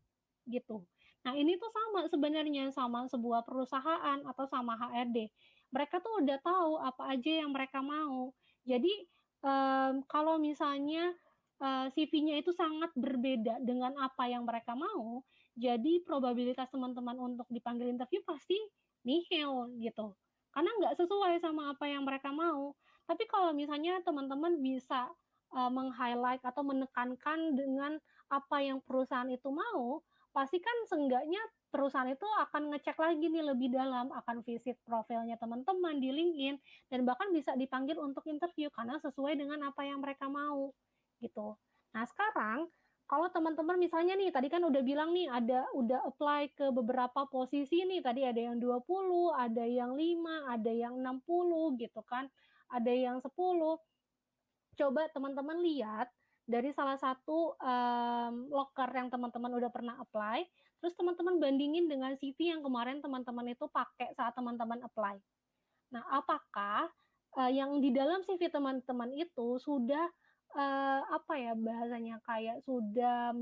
gitu. Nah, ini tuh sama sebenarnya sama sebuah perusahaan atau sama HRD. Mereka tuh udah tahu apa aja yang mereka mau. Jadi, kalau misalnya, CV-nya itu sangat berbeda dengan apa yang mereka mau, jadi probabilitas teman-teman untuk dipanggil interview pasti nihil gitu, karena nggak sesuai sama apa yang mereka mau. Tapi kalau misalnya teman-teman bisa, meng-highlight atau menekankan dengan apa yang perusahaan itu mau, pasti kan seenggaknya perusahaan itu akan ngecek lagi nih lebih dalam, akan visit profilnya teman-teman di LinkedIn, dan bahkan bisa dipanggil untuk interview karena sesuai dengan apa yang mereka mau, gitu. Nah, sekarang Kalau teman-teman misalnya nih, tadi kan udah bilang nih udah apply ke beberapa posisi nih, tadi ada yang 20, ada yang 5, ada yang 60 gitu kan, ada yang 10. Coba teman-teman lihat dari salah satu, loker yang teman-teman udah pernah apply, terus teman-teman bandingin dengan CV yang kemarin teman-teman itu pakai saat teman-teman apply. Nah, apakah, yang di dalam CV teman-teman itu sudah, apa ya bahasanya, kayak sudah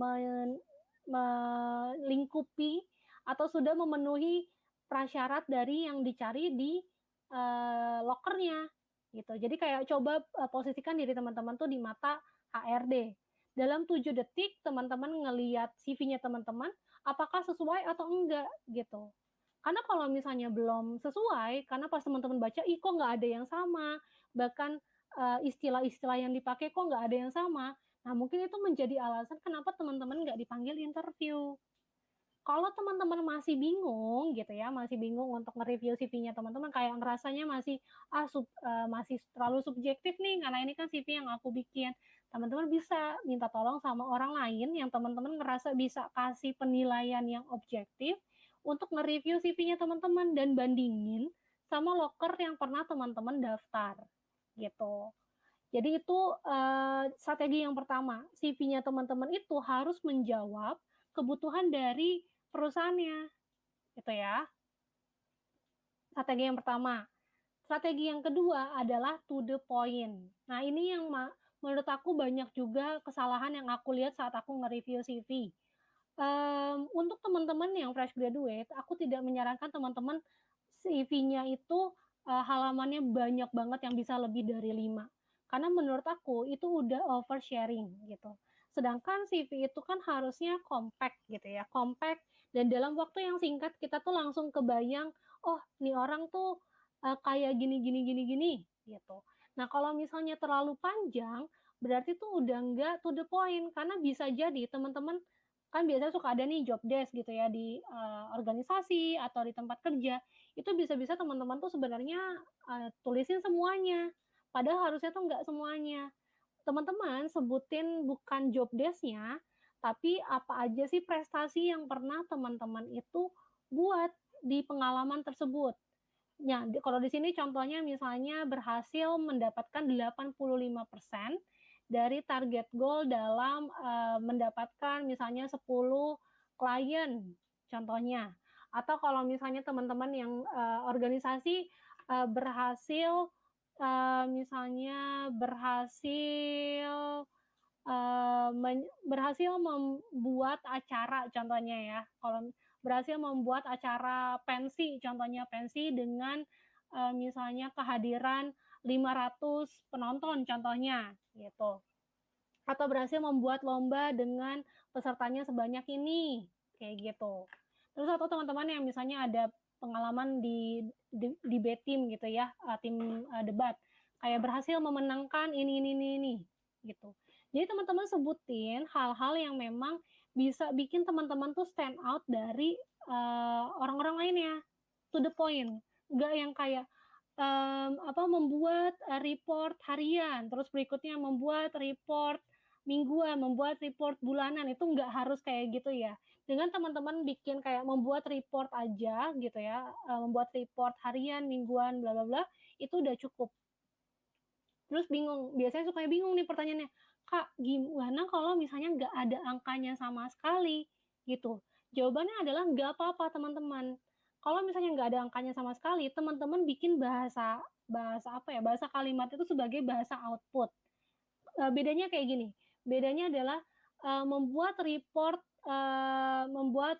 melingkupi atau sudah memenuhi prasyarat dari yang dicari di, loker-nya, gitu. Jadi kayak coba, posisikan diri teman-teman tuh di mata HRD. Dalam 7 detik teman-teman ngelihat CV-nya teman-teman, apakah sesuai atau enggak, gitu. Karena kalau misalnya belum sesuai, karena pas teman-teman baca, ih kok nggak ada yang sama, bahkan, istilah-istilah yang dipakai kok nggak ada yang sama. Nah mungkin itu menjadi alasan kenapa teman-teman nggak dipanggil interview. Kalau teman-teman masih bingung gitu ya, masih bingung untuk nge-review CV-nya teman-teman, kayak ngerasanya masih, masih terlalu subjektif nih, karena ini kan CV yang aku bikin. Teman-teman bisa minta tolong sama orang lain yang teman-teman ngerasa bisa kasih penilaian yang objektif untuk nge-review CV-nya teman-teman dan bandingin sama loker yang pernah teman-teman daftar, gitu. Jadi itu, strategi yang pertama, CV-nya teman-teman itu harus menjawab kebutuhan dari perusahaannya, gitu ya. Strategi yang pertama. Strategi yang kedua adalah to the point. Nah, ini yang menurut aku banyak juga kesalahan yang aku lihat saat aku nge-review CV. Untuk teman-teman yang fresh graduate, aku tidak menyarankan teman-teman CV-nya itu, halamannya banyak banget yang bisa lebih dari 5. Karena menurut aku itu udah oversharing gitu. Sedangkan CV itu kan harusnya compact gitu ya, compact dan dalam waktu yang singkat kita tuh langsung kebayang, "Oh, nih orang tuh, kayak gini gini gini gini," gitu. Nah, kalau misalnya terlalu panjang, berarti tuh udah nggak to the point, karena bisa jadi teman-teman kan biasanya suka ada nih job desk gitu ya di, organisasi atau di tempat kerja, itu bisa-bisa teman-teman tuh sebenarnya, tulisin semuanya, padahal harusnya tuh nggak semuanya. Teman-teman sebutin bukan job desk-nya, tapi apa aja sih prestasi yang pernah teman-teman itu buat di pengalaman tersebut. Ya, kalau di sini contohnya misalnya berhasil mendapatkan 85% dari target goal dalam, mendapatkan misalnya 10 klien contohnya. Atau kalau misalnya teman-teman yang, organisasi, berhasil, misalnya berhasil, berhasil membuat acara contohnya ya, kalau berhasil membuat acara pensi, contohnya pensi dengan, misalnya kehadiran 500 penonton contohnya, gitu. Atau berhasil membuat lomba dengan pesertanya sebanyak ini, kayak gitu. Terus atau teman-teman yang misalnya ada pengalaman di debate team gitu ya, tim, debat, kayak berhasil memenangkan ini, gitu. Jadi teman-teman sebutin hal-hal yang memang bisa bikin teman-teman tuh stand out dari, orang-orang lainnya, to the point. Nggak yang kayak, membuat, report harian, terus berikutnya membuat report mingguan, membuat report bulanan, itu nggak harus kayak gitu ya. Dengan teman-teman bikin kayak membuat report aja gitu ya, membuat report harian, mingguan, bla bla bla, itu udah cukup. Terus bingung, biasanya suka bingung nih pertanyaannya, "Kak, gimana kalau misalnya nggak ada angkanya sama sekali?" Gitu. Jawabannya adalah nggak apa-apa teman-teman. Kalau misalnya nggak ada angkanya sama sekali, teman-teman bikin bahasa bahasa apa ya, bahasa kalimat itu sebagai bahasa output. Bedanya kayak gini, bedanya adalah, membuat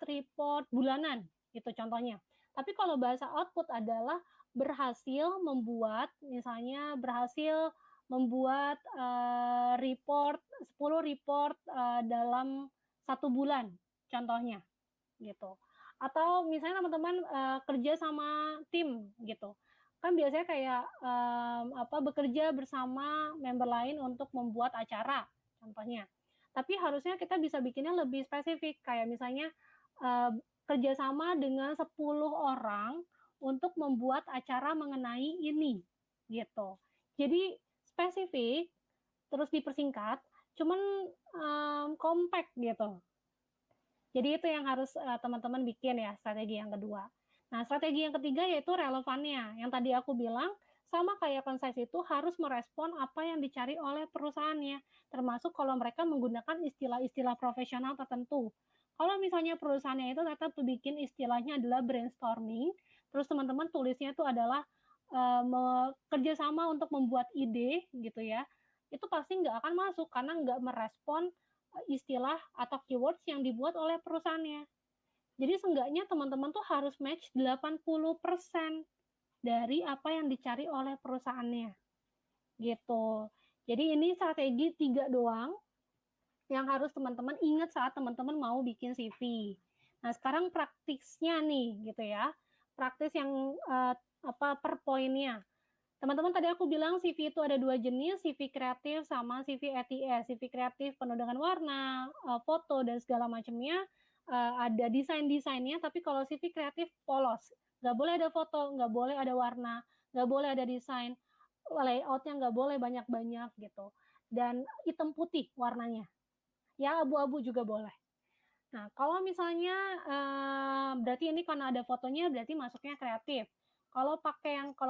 report bulanan, gitu contohnya. Tapi kalau bahasa output adalah berhasil membuat, misalnya berhasil membuat, report 10 report, dalam 1 bulan, contohnya, gitu. Atau misalnya teman-teman, kerja sama tim gitu, kan biasanya kayak, bekerja bersama member lain untuk membuat acara, contohnya. Tapi harusnya kita bisa bikinnya lebih spesifik, kayak misalnya, kerjasama dengan 10 orang untuk membuat acara mengenai ini, gitu. Jadi spesifik, terus dipersingkat, cuman compact gitu. Jadi itu yang harus teman-teman bikin ya, strategi yang kedua. Nah, strategi yang ketiga yaitu relevannya. Yang tadi aku bilang, sama kayak concise itu harus merespon apa yang dicari oleh perusahaannya, termasuk kalau mereka menggunakan istilah-istilah profesional tertentu. Kalau misalnya perusahaannya itu tetap bikin istilahnya adalah brainstorming, terus teman-teman tulisnya itu adalah kerjasama untuk membuat ide gitu ya, itu pasti nggak akan masuk karena nggak merespon istilah atau keywords yang dibuat oleh perusahaannya. Jadi seenggaknya teman-teman tuh harus match 80% dari apa yang dicari oleh perusahaannya. Gitu. Jadi ini strategi 3 doang yang harus teman-teman ingat saat teman-teman mau bikin CV. Nah, sekarang praktisnya nih gitu ya. Praktis yang per poinnya. Teman-teman tadi aku bilang CV itu ada 2 jenis, CV kreatif sama CV ETS. CV kreatif penuh dengan warna, foto dan segala macamnya, ada desain-desainnya, tapi kalau CV kreatif polos. Nggak boleh ada foto, nggak boleh ada warna, nggak boleh ada desain, layoutnya nggak boleh banyak-banyak gitu. Dan hitam putih warnanya. Ya abu-abu juga boleh. Nah, kalau misalnya berarti ini karena ada fotonya berarti masuknya kreatif. Kalau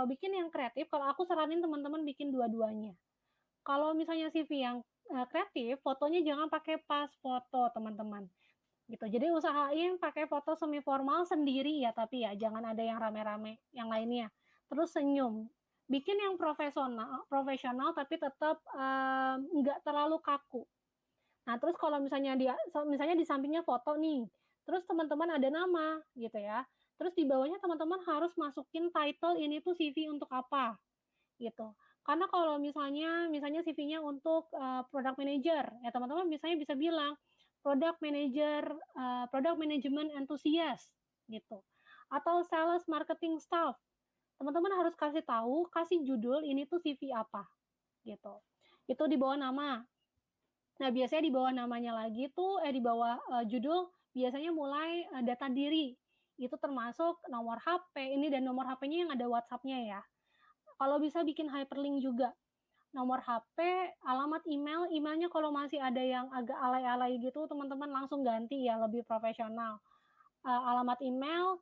bikin yang kreatif, kalau aku saranin teman-teman bikin dua-duanya. Kalau misalnya CV yang kreatif, fotonya jangan pakai pas foto, teman-teman. Gitu. Jadi usahain pakai foto semi formal sendiri ya, tapi ya jangan ada yang rame-rame yang lainnya. Terus senyum. Bikin yang profesional tapi tetap nggak terlalu kaku. Nah, terus kalau misalnya di sampingnya foto nih, terus teman-teman ada nama gitu ya. Terus di bawahnya teman-teman harus masukin title ini tuh CV untuk apa gitu. Karena kalau misalnya CV-nya untuk product manager, ya teman-teman misalnya bisa bilang product manager, product management enthusiast gitu. Atau sales marketing staff. Teman-teman harus kasih judul ini tuh CV apa gitu. Itu di bawah nama. Nah, biasanya di bawah namanya lagi tuh di bawah judul biasanya mulai data diri. Itu termasuk nomor HP ini dan nomor HP-nya yang ada WhatsApp-nya ya. Kalau bisa bikin hyperlink juga. Nomor HP, alamat email, emailnya kalau masih ada yang agak alay-alay gitu, teman-teman langsung ganti ya, lebih profesional. Alamat email,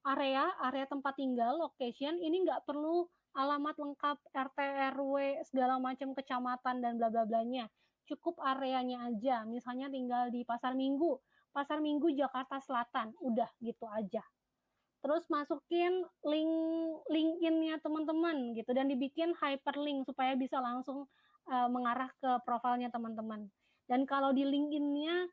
area tempat tinggal, location, ini nggak perlu alamat lengkap RT, RW, segala macam kecamatan dan bla bla blanya. Cukup areanya aja, misalnya tinggal di Pasar Minggu Jakarta Selatan, udah gitu aja. Terus masukin LinkedIn-nya teman-teman gitu dan dibikin hyperlink supaya bisa langsung mengarah ke profilnya teman-teman. Dan kalau di LinkedIn-nya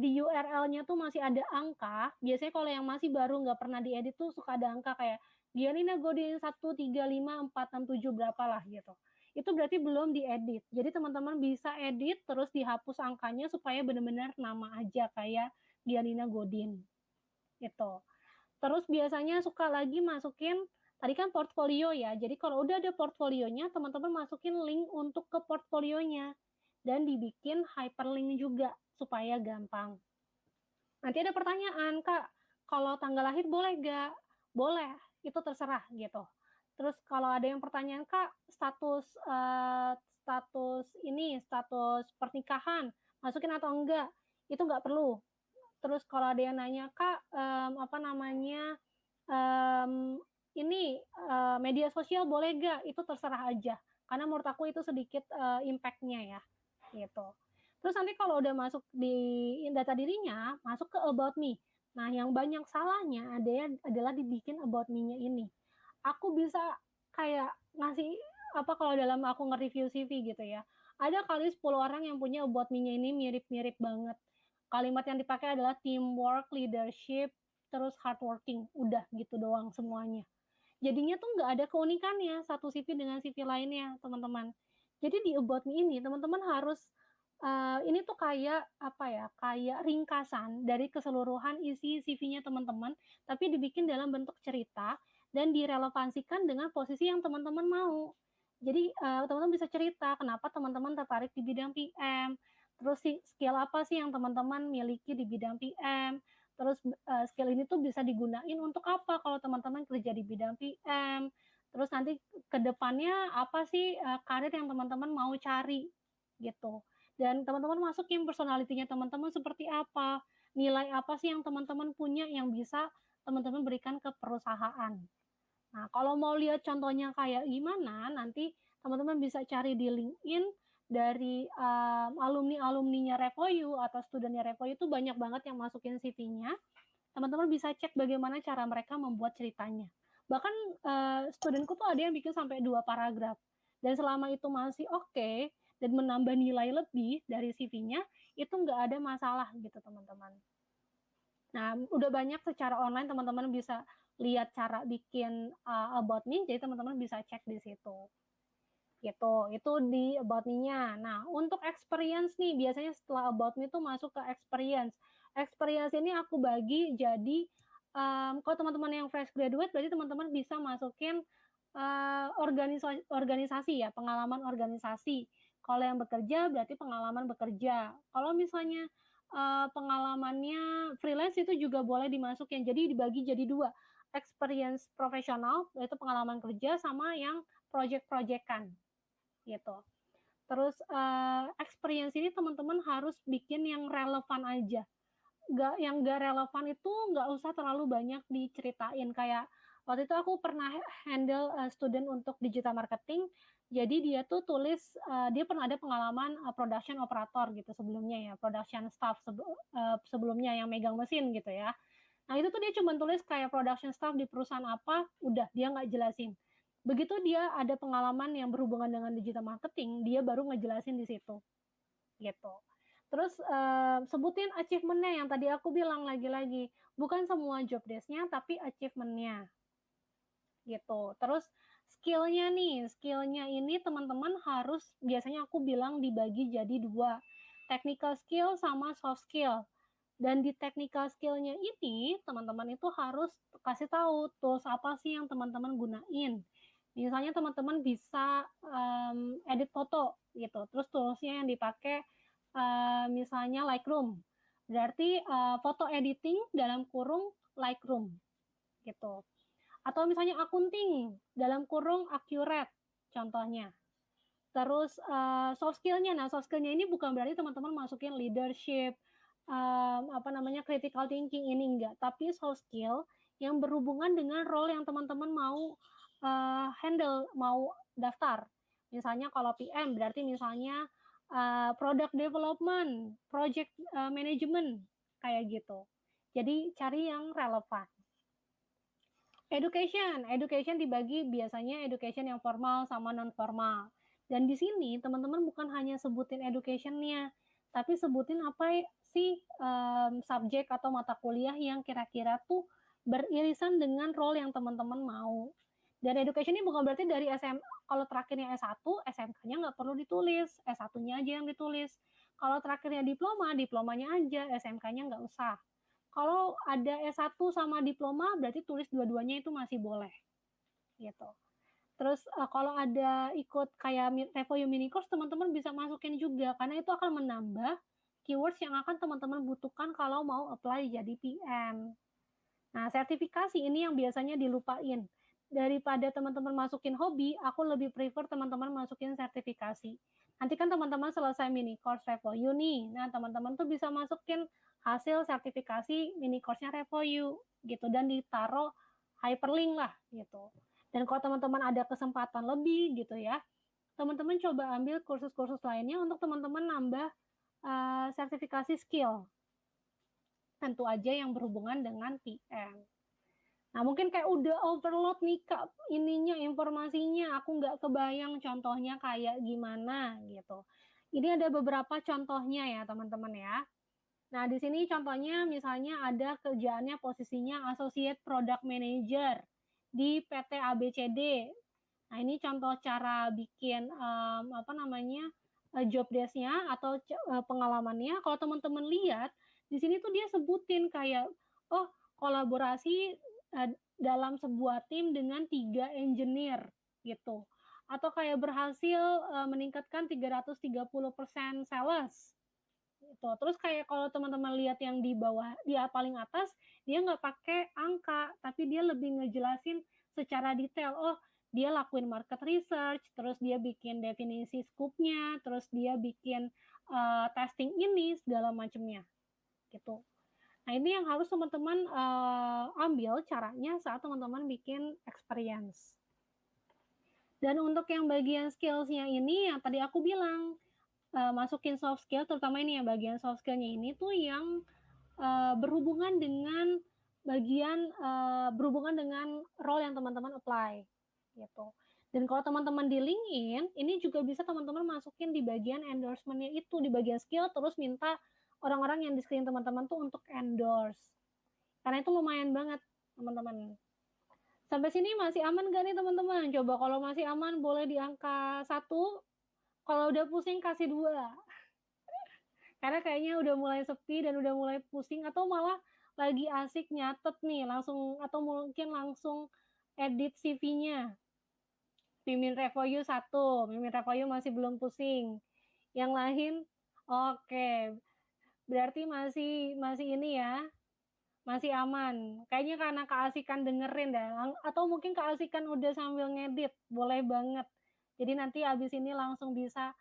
di URL-nya tuh masih ada angka, biasanya kalau yang masih baru nggak pernah diedit tuh suka ada angka kayak Dianina Godin 135467 berapa lah gitu. Itu berarti belum diedit. Jadi teman-teman bisa edit terus dihapus angkanya supaya benar-benar nama aja kayak Dianina Godin. Gitu. Terus biasanya suka lagi masukin tadi kan portfolio ya. Jadi kalau udah ada portfolionya, teman-teman masukin link untuk ke portfolionya dan dibikin hyperlink juga supaya gampang. Nanti ada pertanyaan, Kak, kalau tanggal lahir boleh nggak? Boleh, itu terserah gitu. Terus kalau ada yang pertanyaan, Kak, status pernikahan, masukin atau enggak? Itu nggak perlu. Terus kalau ada yang nanya, Kak, ini media sosial boleh nggak? Itu terserah aja. Karena menurut aku itu sedikit impact-nya ya, gitu. Terus nanti kalau udah masuk di data dirinya, masuk ke about me. Nah, yang banyak salahnya adalah dibikin about me-nya ini. Aku bisa kayak ngasih kalau dalam aku nge-review CV gitu ya. Ada kali 10 orang yang punya about me-nya ini mirip-mirip banget. Kalimat yang dipakai adalah teamwork, leadership, terus hardworking. Udah gitu doang semuanya. Jadinya tuh nggak ada keunikannya satu CV dengan CV lainnya, teman-teman. Jadi di about me ini teman-teman harus ini tuh kayak kayak ringkasan dari keseluruhan isi CV-nya teman-teman, tapi dibikin dalam bentuk cerita dan direlevansikan dengan posisi yang teman-teman mau. Jadi teman-teman bisa cerita kenapa teman-teman tertarik di bidang PM, terus skill apa sih yang teman-teman miliki di bidang PM, terus skill ini tuh bisa digunain untuk apa kalau teman-teman kerja di bidang PM, terus nanti ke depannya apa sih karir yang teman-teman mau cari gitu. Dan teman-teman masukin personality-nya teman-teman seperti apa, nilai apa sih yang teman-teman punya yang bisa teman-teman berikan ke perusahaan. Nah, kalau mau lihat contohnya kayak gimana, nanti teman-teman bisa cari di LinkedIn dari alumni-alumninya Revoyu atau studentnya Revoyu itu banyak banget yang masukin CV-nya. Teman-teman bisa cek bagaimana cara mereka membuat ceritanya. Bahkan studentku tuh ada yang bikin sampai 2 paragraf. Dan selama itu masih oke dan menambah nilai lebih dari CV-nya, itu nggak ada masalah gitu teman-teman. Nah, udah banyak secara online teman-teman bisa lihat cara bikin about me, jadi teman-teman bisa cek di situ. Gitu, itu di about me-nya. Nah, untuk experience nih, biasanya setelah about me itu masuk ke experience. Experience ini aku bagi jadi kalau teman-teman yang fresh graduate, berarti teman-teman bisa masukin organisasi ya, pengalaman organisasi. Kalau yang bekerja berarti pengalaman bekerja. Kalau misalnya pengalamannya freelance itu juga boleh dimasukin. Jadi dibagi jadi 2, experience profesional yaitu pengalaman kerja sama yang project-project-an gitu. Terus experience ini teman-teman harus bikin yang relevan aja. Yang nggak relevan itu nggak usah terlalu banyak diceritain. Kayak waktu itu aku pernah handle student untuk digital marketing. Jadi dia tuh tulis dia pernah ada pengalaman production operator gitu sebelumnya ya, production staff sebelumnya yang megang mesin gitu ya. Nah itu tuh dia cuma tulis kayak production staff di perusahaan apa, udah dia nggak jelasin. Begitu dia ada pengalaman yang berhubungan dengan digital marketing, dia baru ngejelasin di situ, gitu. Terus sebutin achievement-nya yang tadi aku bilang lagi-lagi, bukan semua job desk-nya tapi achievement-nya, gitu. Terus skill-nya nih, skill-nya ini teman-teman harus biasanya aku bilang dibagi jadi 2, technical skill sama soft skill. Dan di technical skill-nya ini, teman-teman itu harus kasih tahu tools apa sih yang teman-teman gunain. Misalnya teman-teman bisa edit foto gitu, terus tools-nya yang dipakai misalnya Lightroom. Berarti foto editing dalam kurung Lightroom gitu. Atau misalnya accounting dalam kurung Accurate contohnya. Terus soft skill-nya, nah soft skill-nya ini bukan berarti teman-teman masukin leadership, critical thinking ini enggak, tapi soft skill yang berhubungan dengan role yang teman-teman mau handle, mau daftar. Misalnya kalau PM berarti misalnya product development, project management, kayak gitu. Jadi cari yang relevan. Education dibagi biasanya education yang formal sama non formal. Dan di sini teman-teman bukan hanya sebutin education-nya, tapi sebutin apa sih subjek atau mata kuliah yang kira-kira tuh beririsan dengan role yang teman-teman mau. Dan education ini bukan berarti dari SMA, kalau terakhirnya S1, SMK-nya nggak perlu ditulis, S1-nya aja yang ditulis. Kalau terakhirnya diploma, diplomanya aja, SMK-nya nggak usah. Kalau ada S1 sama diploma, berarti tulis dua-duanya itu masih boleh, gitu. Terus kalau ada ikut kayak Revoyu Mini Course, teman-teman bisa masukin juga, karena itu akan menambah keywords yang akan teman-teman butuhkan kalau mau apply jadi PM. Nah, sertifikasi ini yang biasanya dilupain. Daripada teman-teman masukin hobi, aku lebih prefer teman-teman masukin sertifikasi. Nanti kan teman-teman selesai mini course Revoyu nih. Nah, teman-teman tuh bisa masukin hasil sertifikasi mini course-nya Revoyu gitu dan ditaruh hyperlink lah gitu. Dan kalau teman-teman ada kesempatan lebih gitu ya, teman-teman coba ambil kursus-kursus lainnya untuk teman-teman nambah sertifikasi skill. Tentu aja yang berhubungan dengan PM. Nah, mungkin kayak udah overload nih Kak, ininya informasinya, aku nggak kebayang contohnya kayak gimana gitu. Ini ada beberapa contohnya ya teman-teman ya. Nah, di sini contohnya misalnya ada kerjaannya posisinya Associate Product Manager di PT ABCD. Nah, ini contoh cara bikin job desk-nya atau pengalamannya. Kalau teman-teman lihat, di sini tuh dia sebutin kayak, oh kolaborasi dalam sebuah tim dengan 3 engineer gitu. Atau kayak berhasil meningkatkan 330% sales gitu. Terus kayak kalau teman-teman lihat yang di bawah, dia paling atas, dia nggak pakai angka, tapi dia lebih ngejelasin secara detail. Oh, dia lakuin market research, terus dia bikin definisi scoop-nya, terus dia bikin testing ini segala macamnya gitu. Nah, ini yang harus teman-teman ambil caranya saat teman-teman bikin experience. Dan untuk yang bagian skills-nya ini yang tadi aku bilang, masukin soft skill, terutama ini yang bagian soft skill-nya ini tuh yang berhubungan dengan berhubungan dengan role yang teman-teman apply gitu. Dan kalau teman-teman di LinkedIn, ini juga bisa teman-teman masukin di bagian endorsement-nya itu, di bagian skill, terus minta orang-orang yang di screen teman-teman tuh untuk endorse. Karena itu lumayan banget, teman-teman. Sampai sini masih aman gak nih teman-teman? Coba kalau masih aman boleh di angka 1, kalau udah pusing kasih 2. Karena kayaknya udah mulai sepi dan udah mulai pusing atau malah lagi asik nyatet nih langsung atau mungkin langsung edit CV-nya. Mimin Revoyu 1, Mimin Revoyu masih belum pusing. Yang lain oke. Berarti masih ini ya. Masih aman. Kayaknya karena keasikan dengerin dah atau mungkin keasikan udah sambil ngedit. Boleh banget. Jadi nanti abis ini langsung bisa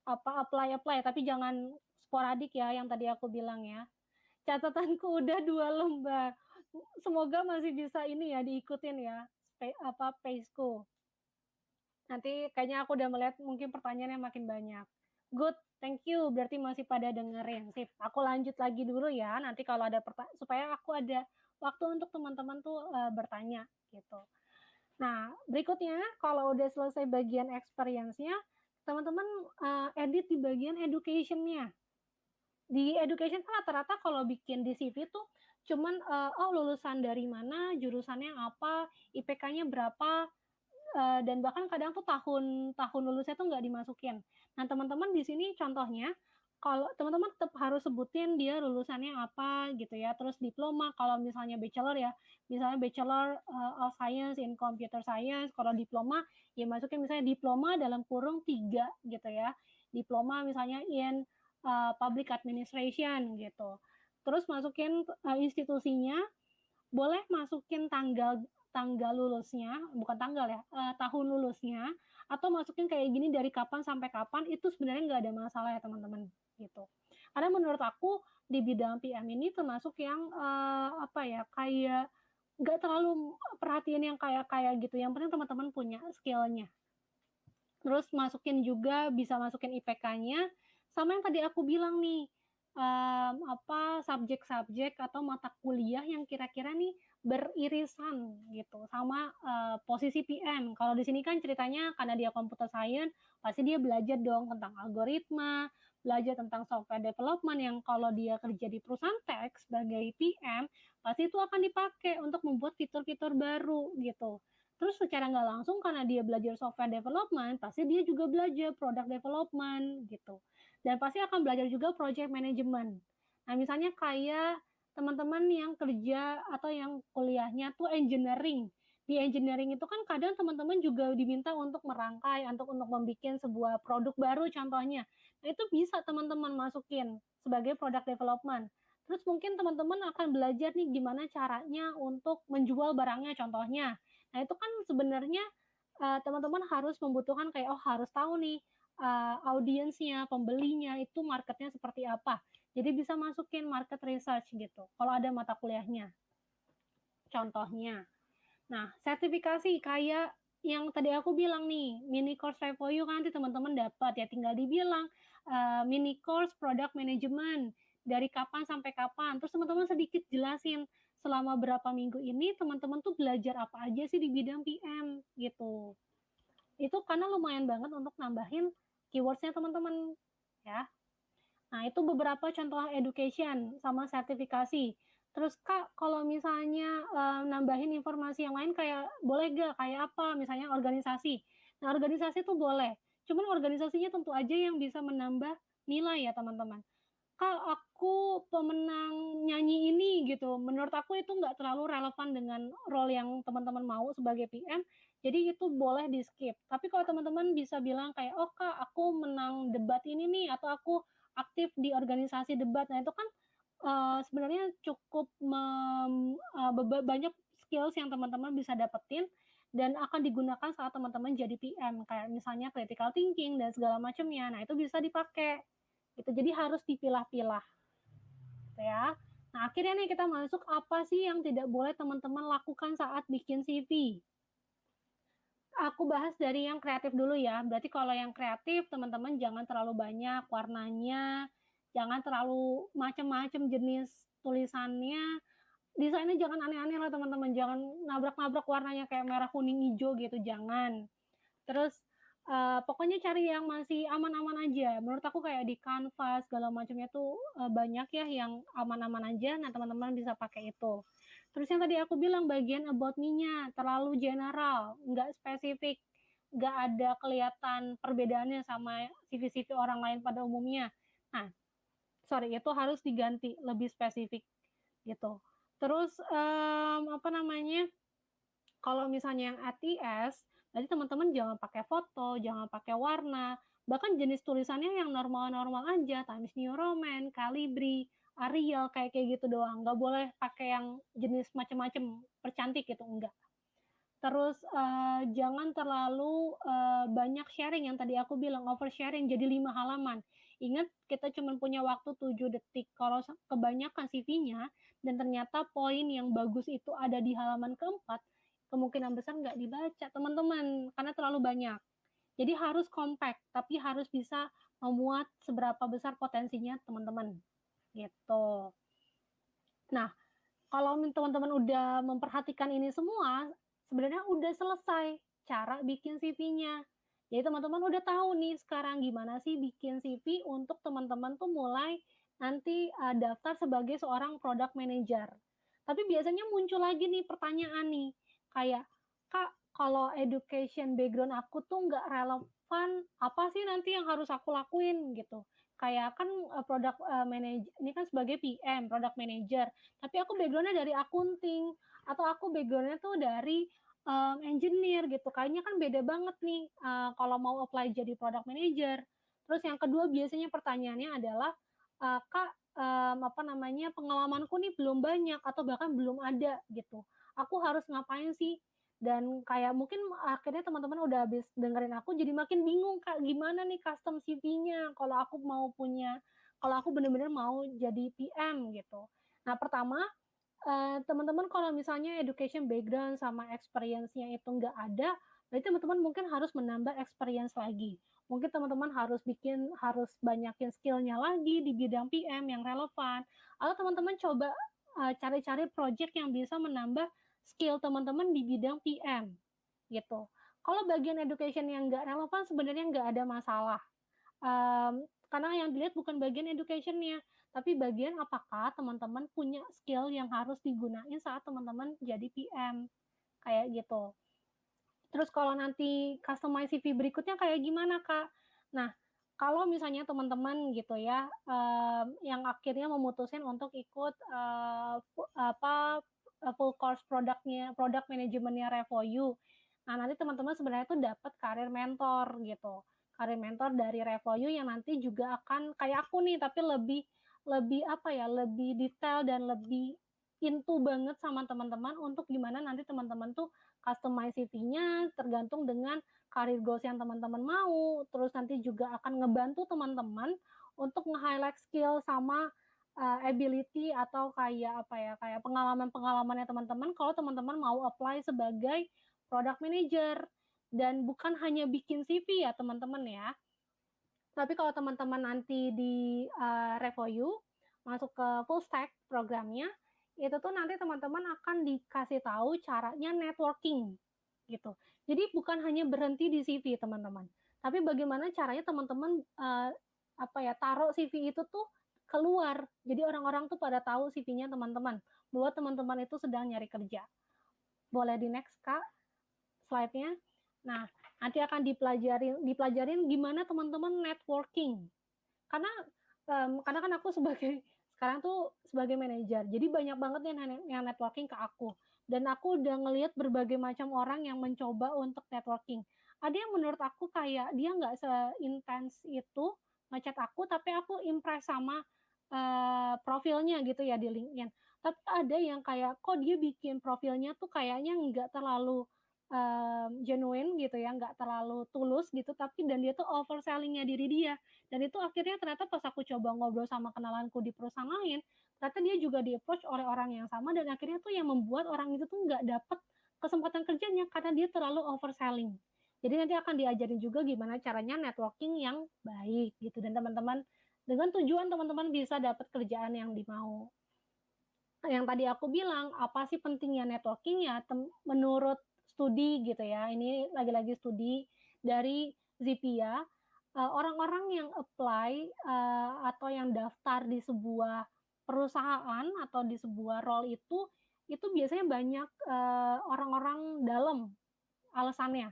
apply tapi jangan sporadik ya yang tadi aku bilang ya. Catatanku udah 2 lembar. Semoga masih bisa ini ya diikutin ya paceku. Nanti kayaknya aku udah melihat mungkin pertanyaannya makin banyak. Good, thank you. Berarti masih pada dengerin. Sip, aku lanjut lagi dulu ya. Nanti kalau ada supaya aku ada waktu untuk teman-teman tuh bertanya gitu. Nah, berikutnya kalau udah selesai bagian experience-nya, teman-teman edit di bagian education-nya. Di education kan rata-rata kalau bikin di CV tuh cuman lulusan dari mana, jurusannya apa, IPK-nya berapa, dan bahkan kadang tuh tahun lulusnya tuh nggak dimasukin. Nah, teman-teman di sini contohnya kalau teman-teman tetap harus sebutin dia lulusannya apa gitu ya, terus diploma kalau misalnya bachelor ya, misalnya Bachelor of Science in Computer Science, kalau diploma ya masukin misalnya diploma dalam kurung 3 gitu ya, diploma misalnya in Public Administration gitu. Terus masukin institusinya, boleh masukin tanggal lulusnya, bukan tanggal ya, tahun lulusnya, atau masukin kayak gini dari kapan sampai kapan, itu sebenarnya nggak ada masalah ya teman-teman, gitu. Karena menurut aku di bidang PM ini termasuk yang kayak nggak terlalu perhatian yang kayak gitu. Yang penting teman-teman punya skillnya. Terus bisa masukin IPK-nya, sama yang tadi aku bilang nih, subjek-subjek atau mata kuliah yang kira-kira nih beririsan gitu sama posisi PM. Kalau di sini kan ceritanya karena dia computer science, pasti dia belajar dong tentang algoritma, belajar tentang software development yang kalau dia kerja di perusahaan tech sebagai PM, pasti itu akan dipakai untuk membuat fitur-fitur baru gitu. Terus secara nggak langsung karena dia belajar software development, pasti dia juga belajar product development gitu. Dan pasti akan belajar juga project management. Nah, misalnya kayak teman-teman yang kerja atau yang kuliahnya tuh engineering. Di engineering itu kan kadang teman-teman juga diminta untuk merangkai, untuk membuat sebuah produk baru contohnya. Nah, itu bisa teman-teman masukin sebagai product development. Terus mungkin teman-teman akan belajar nih gimana caranya untuk menjual barangnya contohnya. Nah, itu kan sebenarnya teman-teman harus membutuhkan kayak harus tahu nih audiensnya, pembelinya itu marketnya seperti apa. Jadi bisa masukin market research gitu. Kalau ada mata kuliahnya. Contohnya. Nah, sertifikasi kayak yang tadi aku bilang nih, mini course Revoyu kan nanti teman-teman dapat ya, tinggal dibilang mini course product management dari kapan sampai kapan. Terus teman-teman sedikit jelasin selama berapa minggu ini teman-teman tuh belajar apa aja sih di bidang PM gitu. Itu karena lumayan banget untuk nambahin keywords-nya teman-teman ya. Nah, itu beberapa contoh education sama sertifikasi. Terus Kak, kalau misalnya nambahin informasi yang lain kayak boleh gak kayak apa? Misalnya organisasi. Nah, organisasi tuh boleh. Cuman organisasinya tentu aja yang bisa menambah nilai ya teman-teman. Kak, aku pemenang nyanyi ini gitu. Menurut aku itu nggak terlalu relevan dengan role yang teman-teman mau sebagai PM. Jadi itu boleh di skip. Tapi kalau teman-teman bisa bilang kayak, oh Kak, aku menang debat ini nih, atau aku aktif di organisasi debat. Nah itu kan sebenarnya cukup banyak skills yang teman-teman bisa dapetin dan akan digunakan saat teman-teman jadi PM, kayak misalnya critical thinking dan segala macamnya. Nah, itu bisa dipakai. Gitu. Jadi harus dipilah-pilah, gitu ya. Nah, akhirnya nih kita masuk apa sih yang tidak boleh teman-teman lakukan saat bikin CV. Aku bahas dari yang kreatif dulu ya. Berarti kalau yang kreatif, teman-teman jangan terlalu banyak warnanya, jangan terlalu macam-macam jenis tulisannya, desainnya jangan aneh-aneh lah teman-teman, jangan nabrak-nabrak warnanya kayak merah, kuning, hijau gitu, jangan. Terus pokoknya cari yang masih aman-aman aja. Menurut aku kayak di Canva segala macamnya tuh banyak ya yang aman-aman aja. Nah teman-teman bisa pakai itu. Terus yang tadi aku bilang bagian about me-nya terlalu general, nggak spesifik, nggak ada kelihatan perbedaannya sama CV-CV orang lain pada umumnya. Nah, sorry itu harus diganti lebih spesifik gitu. Terus apa namanya? Kalau misalnya yang ATS, nanti teman-teman jangan pakai foto, jangan pakai warna, bahkan jenis tulisannya yang normal-normal aja, Times New Roman, Calibri, Arial, kayak kayak gitu doang. Nggak boleh pakai yang jenis macam-macam, percantik gitu, enggak. Terus jangan terlalu banyak sharing yang tadi aku bilang, oversharing jadi 5 halaman. Ingat kita cuma punya waktu 7 detik. Kalau kebanyakan CV-nya dan ternyata poin yang bagus itu ada di halaman keempat, kemungkinan besar nggak dibaca teman-teman karena terlalu banyak. Jadi harus compact, tapi harus bisa memuat seberapa besar potensinya teman-teman. Gitu. Nah, kalau teman-teman udah memperhatikan ini semua, sebenarnya udah selesai cara bikin CV-nya. Jadi teman-teman udah tahu nih sekarang gimana sih bikin CV untuk teman-teman tuh mulai nanti daftar sebagai seorang product manager. Tapi biasanya muncul lagi nih pertanyaan nih, kayak, Kak, kalau education background aku tuh nggak relevan, apa sih nanti yang harus aku lakuin gitu. Kayak kan product manager, ini kan sebagai PM, product manager, tapi aku backgroundnya dari akunting atau aku backgroundnya tuh dari engineer gitu. Kayaknya kan beda banget nih kalau mau apply jadi product manager. Terus yang kedua biasanya pertanyaannya adalah Kak apa namanya pengalamanku nih belum banyak atau bahkan belum ada gitu. Aku harus ngapain sih? Dan kayak mungkin akhirnya teman-teman udah habis dengerin aku jadi makin bingung Kak gimana nih custom CV-nya kalau aku mau punya kalau aku benar-benar mau jadi PM gitu. Nah, pertama, teman-teman kalau misalnya education background sama experience-nya itu nggak ada, berarti teman-teman mungkin harus menambah experience lagi. Mungkin teman-teman harus banyakin skill-nya lagi di bidang PM yang relevan, atau teman-teman coba cari-cari project yang bisa menambah skill teman-teman di bidang PM gitu. Kalau bagian education yang nggak relevan sebenarnya nggak ada masalah. Karena yang dilihat bukan bagian education-nya, tapi bagian apakah teman-teman punya skill yang harus digunain saat teman-teman jadi PM, kayak gitu. Terus kalau nanti customize CV berikutnya kayak gimana, Kak? Nah, kalau misalnya teman-teman gitu ya, yang akhirnya memutuskan untuk ikut full course product manajemennya Revoyu. Nah, nanti teman-teman sebenarnya tuh dapat karir mentor gitu. Karir mentor dari Revoyu yang nanti juga akan kayak aku nih, tapi lebih lebih apa ya, lebih detail dan lebih into banget sama teman-teman untuk gimana nanti teman-teman tuh customize CV-nya tergantung dengan karir goals yang teman-teman mau, terus nanti juga akan ngebantu teman-teman untuk nge-highlight skill sama ability atau kayak apa ya, kayak pengalaman-pengalamannya teman-teman kalau teman-teman mau apply sebagai product manager. Dan bukan hanya bikin CV ya teman-teman ya, tapi kalau teman-teman nanti di Revoyu masuk ke full stack programnya, itu tuh nanti teman-teman akan dikasih tahu caranya networking gitu. Jadi bukan hanya berhenti di CV teman-teman, tapi bagaimana caranya teman-teman apa ya taruh CV itu tuh keluar. Jadi orang-orang tuh pada tahu CV-nya teman-teman bahwa teman-teman itu sedang nyari kerja. Boleh di next Kak slide-nya. Nah, nanti akan dipelajarin gimana teman-teman networking. Karena karena kan aku sekarang tuh sebagai manajer, jadi banyak banget yang networking ke aku. Dan aku udah ngelihat berbagai macam orang yang mencoba untuk networking. Ada yang menurut aku kayak dia nggak seintens itu ngechat aku, tapi aku impress sama profilnya gitu ya di LinkedIn. Tapi ada yang kayak kok dia bikin profilnya tuh kayaknya nggak terlalu genuine gitu ya, nggak terlalu tulus gitu, tapi dan dia tuh overselling-nya diri dia. Dan itu akhirnya ternyata pas aku coba ngobrol sama kenalanku di perusahaan lain, ternyata dia juga di-approach oleh orang yang sama dan akhirnya tuh yang membuat orang itu tuh nggak dapet kesempatan kerjanya karena dia terlalu overselling. Jadi nanti akan diajarin juga gimana caranya networking yang baik gitu dan teman-teman dengan tujuan teman-teman bisa dapat kerjaan yang dimau. Yang tadi aku bilang, apa sih pentingnya networking ya? Menurut studi gitu ya, ini lagi-lagi studi dari Zipia, orang-orang yang apply atau yang daftar di sebuah perusahaan atau di sebuah role itu biasanya banyak orang-orang dalam alasannya.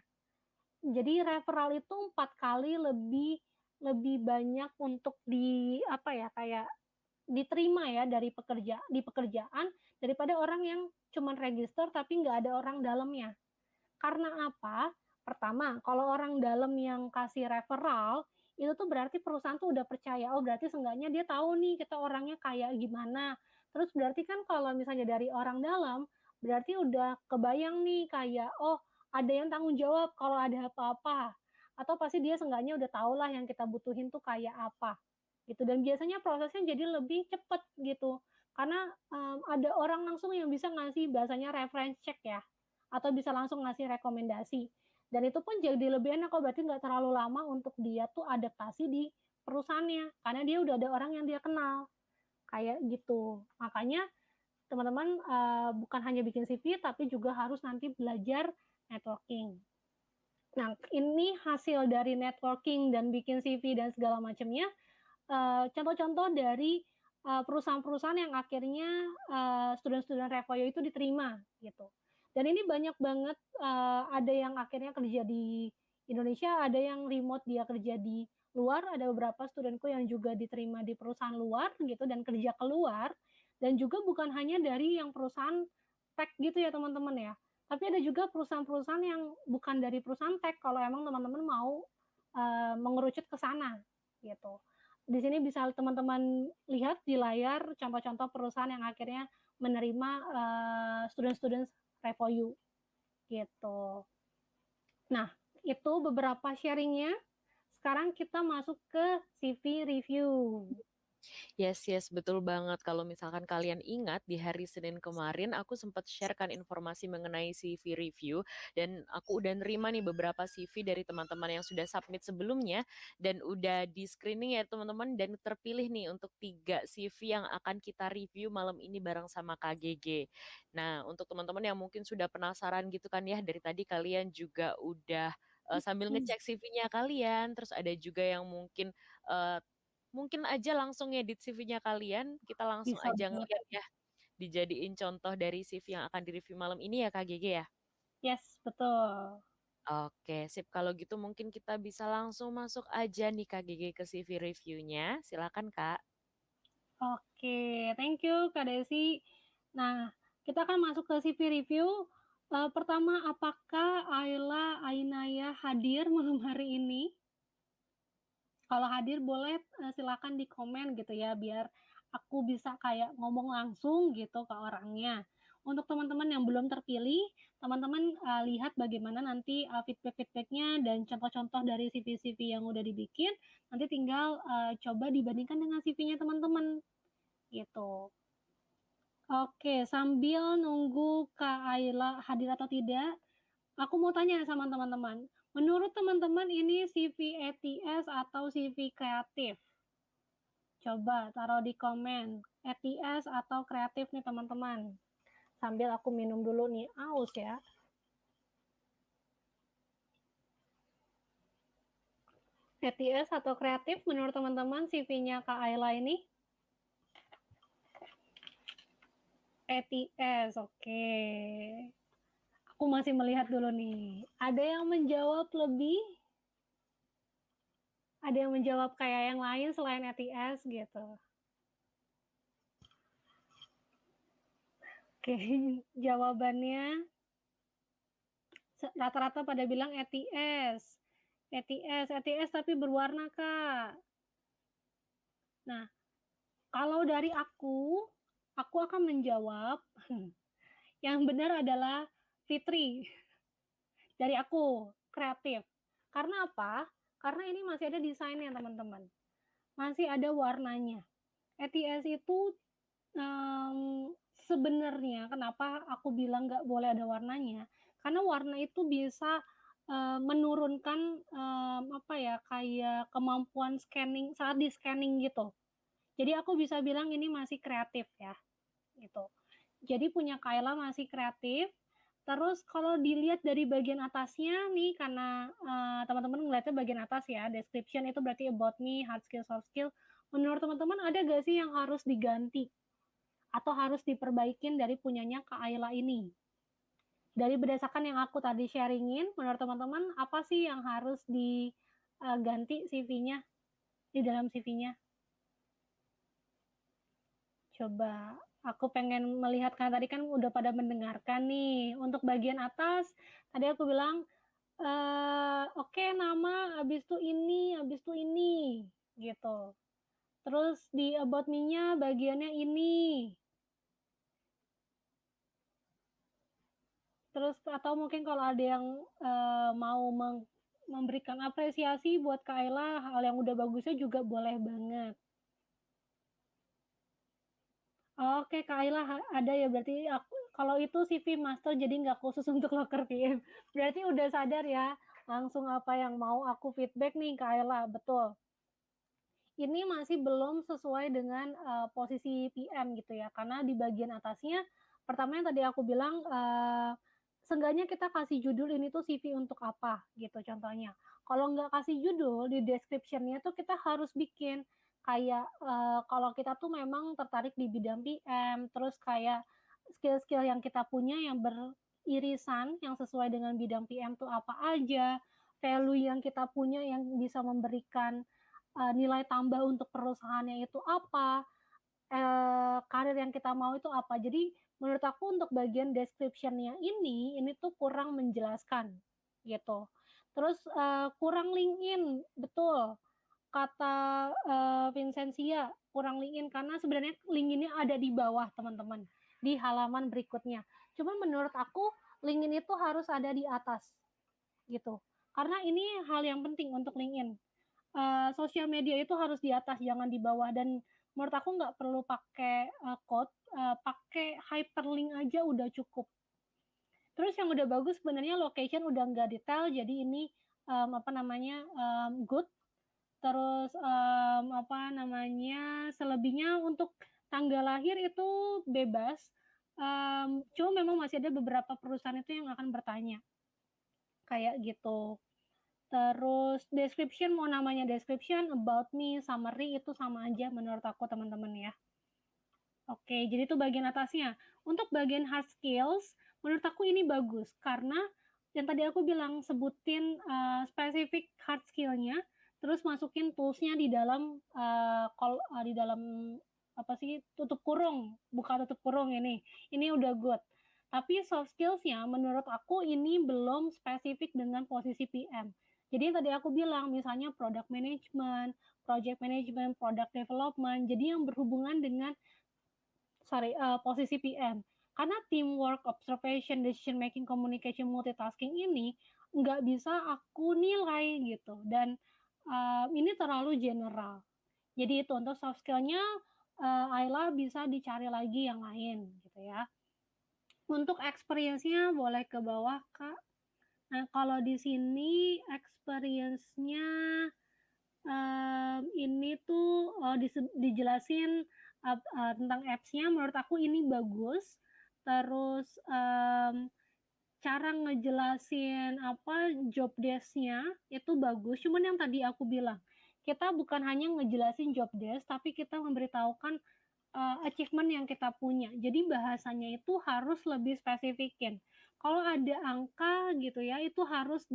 Jadi referral itu 4 kali lebih lebih banyak untuk di apa ya, kayak diterima ya di pekerjaan daripada orang yang cuman register tapi nggak ada orang dalamnya. Karena apa? Pertama, kalau orang dalam yang kasih referral, itu tuh berarti perusahaan tuh udah percaya, oh berarti seenggaknya dia tahu nih kita orangnya kayak gimana. Terus berarti kan kalau misalnya dari orang dalam, berarti udah kebayang nih kayak, oh ada yang tanggung jawab kalau ada apa-apa. Atau pasti dia seenggaknya udah tahu lah yang kita butuhin tuh kayak apa. Gitu. Dan biasanya prosesnya jadi lebih cepet gitu. Karena ada orang langsung yang bisa ngasih bahasanya reference check ya atau bisa langsung ngasih rekomendasi. Dan itu pun jadi lebih enak kok, berarti nggak terlalu lama untuk dia tuh adaptasi di perusahaannya, karena dia udah ada orang yang dia kenal, kayak gitu. Makanya teman-teman bukan hanya bikin CV, tapi juga harus nanti belajar networking. Nah, ini hasil dari networking dan bikin CV dan segala macamnya, contoh-contoh dari perusahaan-perusahaan yang akhirnya student-student Revoyo itu diterima gitu. Dan ini banyak banget ada yang akhirnya kerja di Indonesia, ada yang remote dia kerja di luar, ada beberapa studentku yang juga diterima di perusahaan luar gitu dan kerja keluar. Dan juga bukan hanya dari yang perusahaan tech gitu ya teman-teman ya. Tapi ada juga perusahaan-perusahaan yang bukan dari perusahaan tech kalau emang teman-teman mau mengerucut ke sana gitu. Di sini bisa teman-teman lihat di layar contoh-contoh perusahaan yang akhirnya menerima student-student Revoyu gitu. Nah, itu beberapa sharingnya. Sekarang kita masuk ke CV review. Yes, yes, betul banget. Kalau misalkan kalian ingat di hari Senin kemarin aku sempat sharekan informasi mengenai CV review dan aku udah nerima nih beberapa CV dari teman-teman yang sudah submit sebelumnya dan udah di screening ya teman-teman dan terpilih nih untuk 3 CV yang akan kita review malam ini bareng sama KGG. Nah, untuk teman-teman yang mungkin sudah penasaran gitu kan ya dari tadi kalian juga udah sambil ngecek CV-nya kalian, terus ada juga yang mungkin aja langsung ngedit CV-nya kalian, kita langsung Bisa aja banget. ngeliat ya, dijadiin contoh dari CV yang akan direview malam ini ya Kak Gege ya? Yes, betul. Oke, sip. Kalau gitu mungkin kita bisa langsung masuk aja nih Kak Gege ke CV reviewnya. Silakan Kak. Oke, thank you Kak Desi. Nah, kita akan masuk ke CV review. Pertama, apakah Ayla Ainaya hadir malam hari ini? Kalau hadir boleh silakan di komen gitu ya, biar aku bisa kayak ngomong langsung gitu ke orangnya. Untuk teman-teman yang belum terpilih, teman-teman lihat bagaimana nanti feedback-feedbacknya dan contoh-contoh dari CV-CV yang udah dibikin, nanti tinggal coba dibandingkan dengan CV-nya teman-teman gitu. Oke, sambil nunggu Kak Ayla hadir atau tidak, aku mau tanya sama teman-teman. Menurut teman-teman ini CV ETS atau CV kreatif? Coba taruh di komen. ETS atau kreatif nih teman-teman. Sambil aku minum dulu nih, aus ya. ETS atau kreatif menurut teman-teman CV-nya Kak Ayla ini? ETS, oke. Aku masih melihat dulu nih. Ada yang menjawab lebih? Ada yang menjawab kayak yang lain selain ETS gitu? Oke, jawabannya rata-rata pada bilang ETS. ETS tapi berwarna Kak. Nah, kalau dari aku akan menjawab yang benar adalah Fitri. dari aku, kreatif. Karena apa? Karena ini masih ada desainnya teman-teman, masih ada warnanya. ATS itu sebenarnya kenapa aku bilang nggak boleh ada warnanya, karena warna itu bisa menurunkan apa ya, kayak kemampuan scanning saat di-scanning gitu. Jadi aku bisa bilang ini masih kreatif ya, gitu. Jadi punya Kayla masih kreatif. Terus kalau dilihat dari bagian atasnya nih, karena teman-teman ngeliatnya bagian atas ya, description itu berarti about me, hard skill, soft skill. Menurut teman-teman ada gak sih yang harus diganti atau harus diperbaikin dari punyanya Kak Ayla ini? Dari berdasarkan yang aku tadi sharingin, menurut teman-teman apa sih yang harus diganti CV-nya, di dalam CV-nya? Coba aku pengen melihat, kan tadi kan udah pada mendengarkan nih. Untuk bagian atas, tadi aku bilang, oke, nama, habis itu ini, gitu. Terus di about me-nya bagiannya ini. Terus atau mungkin kalau ada yang mau memberikan apresiasi buat Kak Ayla, hal yang udah bagusnya juga boleh banget. Oke, Kak Ayla ada ya, berarti kalau itu CV master jadi nggak khusus untuk loker PM. Berarti udah sadar ya, langsung apa yang mau aku feedback nih Kak Ayla, betul. Ini masih belum sesuai dengan posisi PM gitu ya, karena di bagian atasnya, pertama yang tadi aku bilang, seenggaknya kita kasih judul ini tuh CV untuk apa gitu contohnya. Kalau nggak kasih judul, di description-nya tuh kita harus bikin kayak kalau kita tuh memang tertarik di bidang PM, terus kayak skill-skill yang kita punya yang beririsan, yang sesuai dengan bidang PM tuh apa aja, value yang kita punya yang bisa memberikan nilai tambah untuk perusahaannya itu apa, karir yang kita mau itu apa. Jadi menurut aku untuk bagian description-nya ini tuh kurang menjelaskan gitu. Terus kurang link in, betul kata Vincentia, kurang link in karena sebenarnya link ini ada di bawah teman-teman, di halaman berikutnya. Cuman menurut aku link in itu harus ada di atas gitu. Karena ini hal yang penting untuk LinkedIn. Sosial media itu harus di atas, jangan di bawah. Dan menurut aku nggak perlu pakai code, pakai hyperlink aja udah cukup. Terus yang udah bagus sebenarnya location udah nggak detail, jadi ini apa namanya good. Terus apa namanya selebihnya untuk tanggal lahir itu bebas. Cuma memang masih ada beberapa perusahaan itu yang akan bertanya kayak gitu. Terus description, mau namanya description, about me, summary itu sama aja menurut aku teman-teman ya. Oke, jadi itu bagian atasnya. Untuk bagian hard skills, menurut aku ini bagus karena yang tadi aku bilang sebutin spesifik hard skill-nya, terus masukin tools-nya di dalam di dalam apa sih tutup kurung, buka tutup kurung ini. Ini udah good. Tapi soft skills-nya menurut aku ini belum spesifik dengan posisi PM. Jadi tadi aku bilang misalnya product management, project management, product development, jadi yang berhubungan dengan posisi PM. Karena teamwork, observation, decision making, communication, multitasking ini nggak bisa aku nilai gitu. Dan ini terlalu general. Jadi itu untuk soft skill-nya Ayla bisa dicari lagi yang lain gitu ya. Untuk experience-nya boleh ke bawah Kak. Nah, kalau di sini experience-nya ini tuh dijelasin tentang apps-nya, menurut aku ini bagus. Terus cara ngejelasin apa job desk-nya itu bagus. Cuman yang tadi aku bilang, kita bukan hanya ngejelasin job desk, tapi kita memberitahukan achievement yang kita punya. Jadi bahasanya itu harus lebih spesifikin. Kalau ada angka gitu ya, itu harus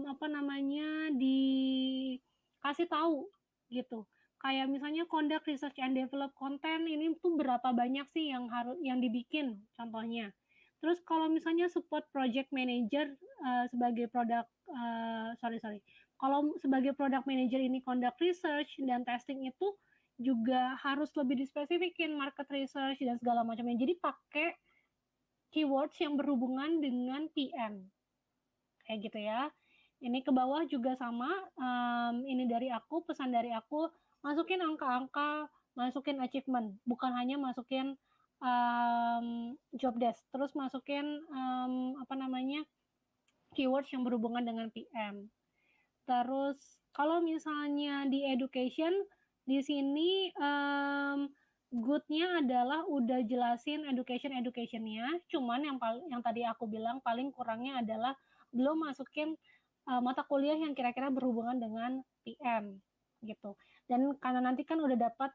apa namanya dikasih tahu gitu. Kayak misalnya conduct research and develop content ini tuh berapa banyak sih yang dibikin contohnya. Terus kalau misalnya support project manager sebagai kalau sebagai product manager ini conduct research dan testing itu juga harus lebih dispesifikin market research dan segala macamnya. Jadi pakai keywords yang berhubungan dengan PM kayak gitu ya. Ini ke bawah juga sama, ini dari aku, pesan dari aku, masukin angka-angka, masukin achievement, bukan hanya masukin job desk, terus masukin keywords yang berhubungan dengan PM. Terus kalau misalnya di education, di sini good-nya adalah udah jelasin education-nya, cuman yang tadi aku bilang paling kurangnya adalah belum masukin mata kuliah yang kira-kira berhubungan dengan PM gitu. Dan karena nanti kan udah dapat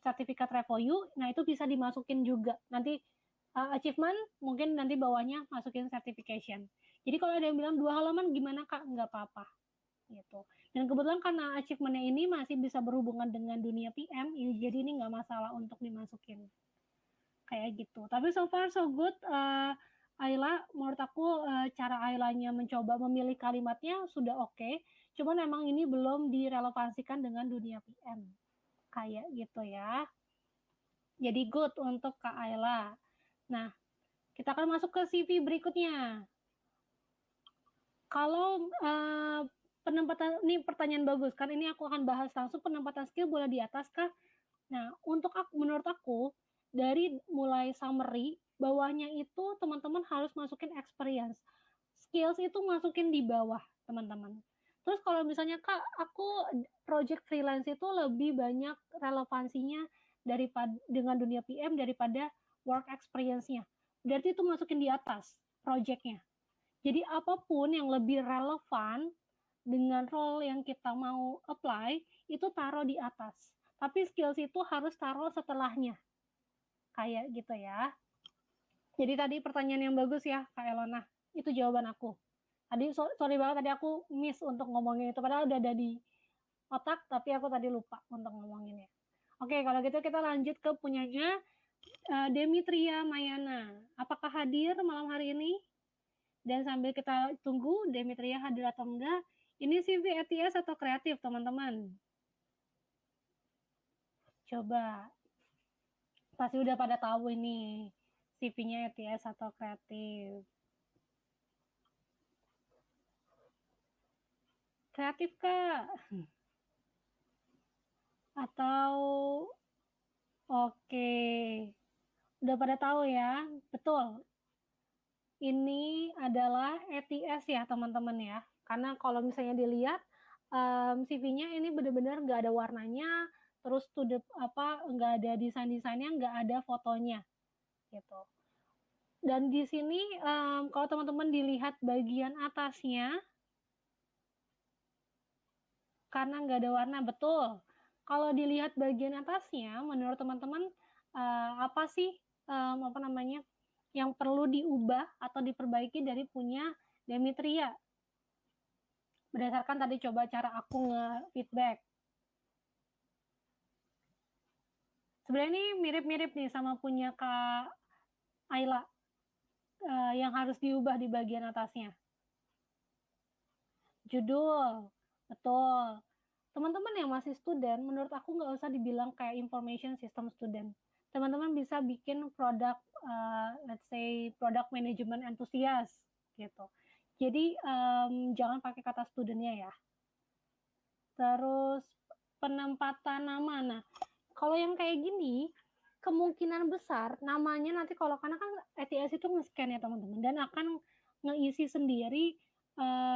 sertifikat RevoU, nah itu bisa dimasukin juga. Nanti achievement mungkin nanti bawahnya masukin certification. Jadi kalau ada yang bilang 2 halaman gimana Kak? Nggak apa-apa gitu. Dan kebetulan karena achievement-nya ini masih bisa berhubungan dengan dunia PM, jadi ini nggak masalah untuk dimasukin. Kayak gitu. Tapi so far so good, Ayla, menurut aku cara Aylanya mencoba memilih kalimatnya sudah oke. Cuman emang ini belum direlevansikan dengan dunia PM. Kayak gitu ya. Jadi good untuk Kak Ayla. Nah, kita akan masuk ke CV berikutnya. Kalau penempatan, ini pertanyaan bagus kan, ini aku akan bahas langsung penempatan skill boleh di atas kah? Nah, untuk menurut aku, dari mulai summary, bawahnya itu teman-teman harus masukin experience. Skills itu masukin di bawah, teman-teman. Terus kalau misalnya, Kak, aku project freelance itu lebih banyak relevansinya dengan dunia PM daripada work experience-nya. Berarti itu masukin di atas project-nya. Jadi apapun yang lebih relevan dengan role yang kita mau apply, itu taruh di atas. Tapi skills itu harus taruh setelahnya. Kayak gitu ya. Jadi tadi pertanyaan yang bagus ya, Kak Elona. Itu jawaban aku. Tadi sorry banget tadi aku miss untuk ngomongin itu. Padahal udah ada di otak, tapi aku tadi lupa untuk ngomonginnya. Oke, kalau gitu kita lanjut ke punyanya Demetria Mayana. Apakah hadir malam hari ini? Dan sambil kita tunggu Demetria hadir atau enggak, ini CV ETS atau kreatif, teman-teman? Coba. Pasti udah pada tahu ini, CV-nya ETS atau kreatif. Kreatif, Kak? Atau oke. Udah pada tahu ya? Betul. Ini adalah ETS ya, teman-teman ya. Karena kalau misalnya dilihat CV-nya ini benar-benar nggak ada warnanya, terus nggak ada desain-desainnya, nggak ada fotonya gitu. Dan di sini kalau teman-teman dilihat bagian atasnya, karena nggak ada warna, betul. Kalau dilihat bagian atasnya, menurut teman-teman apa sih yang perlu diubah atau diperbaiki dari punya Demetria? Berdasarkan tadi coba cara aku nge-feedback. Sebenarnya ini mirip-mirip nih sama punya Kak Ayla yang harus diubah di bagian atasnya. Judul, betul. Teman-teman yang masih student, menurut aku nggak usah dibilang kayak information system student. Teman-teman bisa bikin produk, let's say product management enthusiast gitu. Jadi jangan pakai kata studentnya ya. Terus penempatan nama. Nah, kalau yang kayak gini, kemungkinan besar namanya nanti karena kan ETS itu nge-scan ya teman-teman, dan akan ngeisi sendiri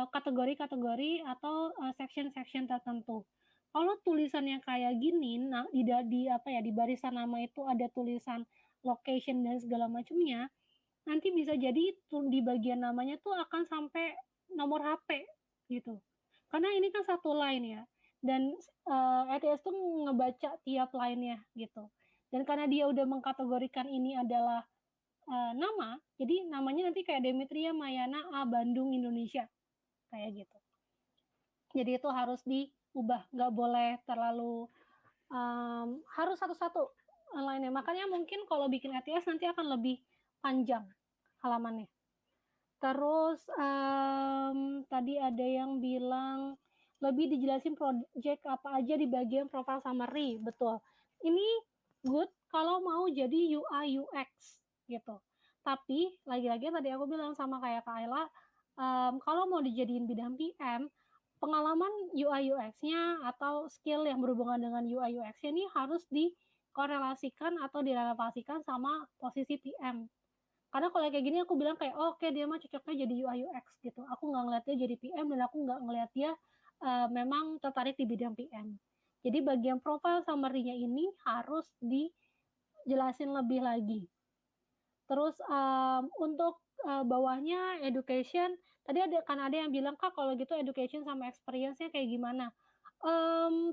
kategori-kategori atau section-section tertentu. Kalau tulisannya kayak gini, nah di barisan nama itu ada tulisan location dan segala macamnya, nanti bisa jadi di bagian namanya tuh akan sampai nomor HP gitu. Karena ini kan satu line ya, dan ETS tuh ngebaca tiap line-nya gitu. Dan karena dia udah mengkategorikan ini adalah nama, jadi namanya nanti kayak Demetria Mayana A Bandung Indonesia kayak gitu. Jadi itu harus diubah, nggak boleh terlalu harus satu-satu lainnya. Makanya mungkin kalau bikin ETS nanti akan lebih panjang halamannya. Terus tadi ada yang bilang lebih dijelasin project apa aja di bagian profile summary. Betul. Ini good kalau mau jadi UI UX gitu. Tapi lagi-lagi tadi aku bilang sama kayak Kak Ayla, kalau mau dijadiin bidang PM, pengalaman UI UX-nya atau skill yang berhubungan dengan UI UX-nya ini harus dikorelasikan atau direlevasikan sama posisi PM. Karena kalau kayak gini aku bilang kayak, oh, oke dia mah cocoknya jadi UI UX gitu. Aku nggak ngeliat dia jadi PM dan aku nggak ngeliat dia memang tertarik di bidang PM. Jadi bagian profile summary-nya ini harus dijelasin lebih lagi. Terus untuk bawahnya education, tadi ada yang bilang, Kak kalau gitu education sama experience-nya kayak gimana?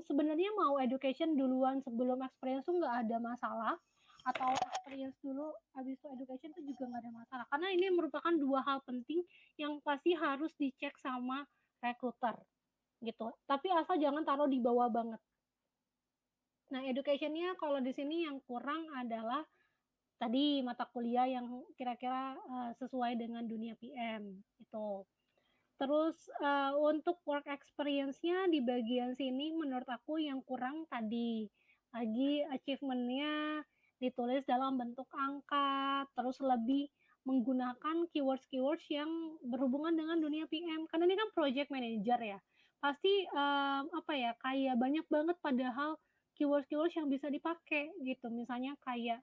Sebenarnya mau education duluan sebelum experience tuh nggak ada masalah, atau experience dulu habis itu education tuh juga nggak ada masalah. Karena ini merupakan dua hal penting yang pasti harus dicek sama recruiter gitu. Tapi asal jangan taruh di bawah banget. Nah, education-nya kalau di sini yang kurang adalah tadi mata kuliah yang kira-kira sesuai dengan dunia PM itu. Terus untuk work experience-nya di bagian sini menurut aku yang kurang tadi lagi achievement-nya ditulis dalam bentuk angka, terus lebih menggunakan keywords-keywords yang berhubungan dengan dunia PM. Karena ini kan project manager ya. Pasti apa ya, kayak banyak banget padahal keywords-keywords yang bisa dipakai gitu. Misalnya kayak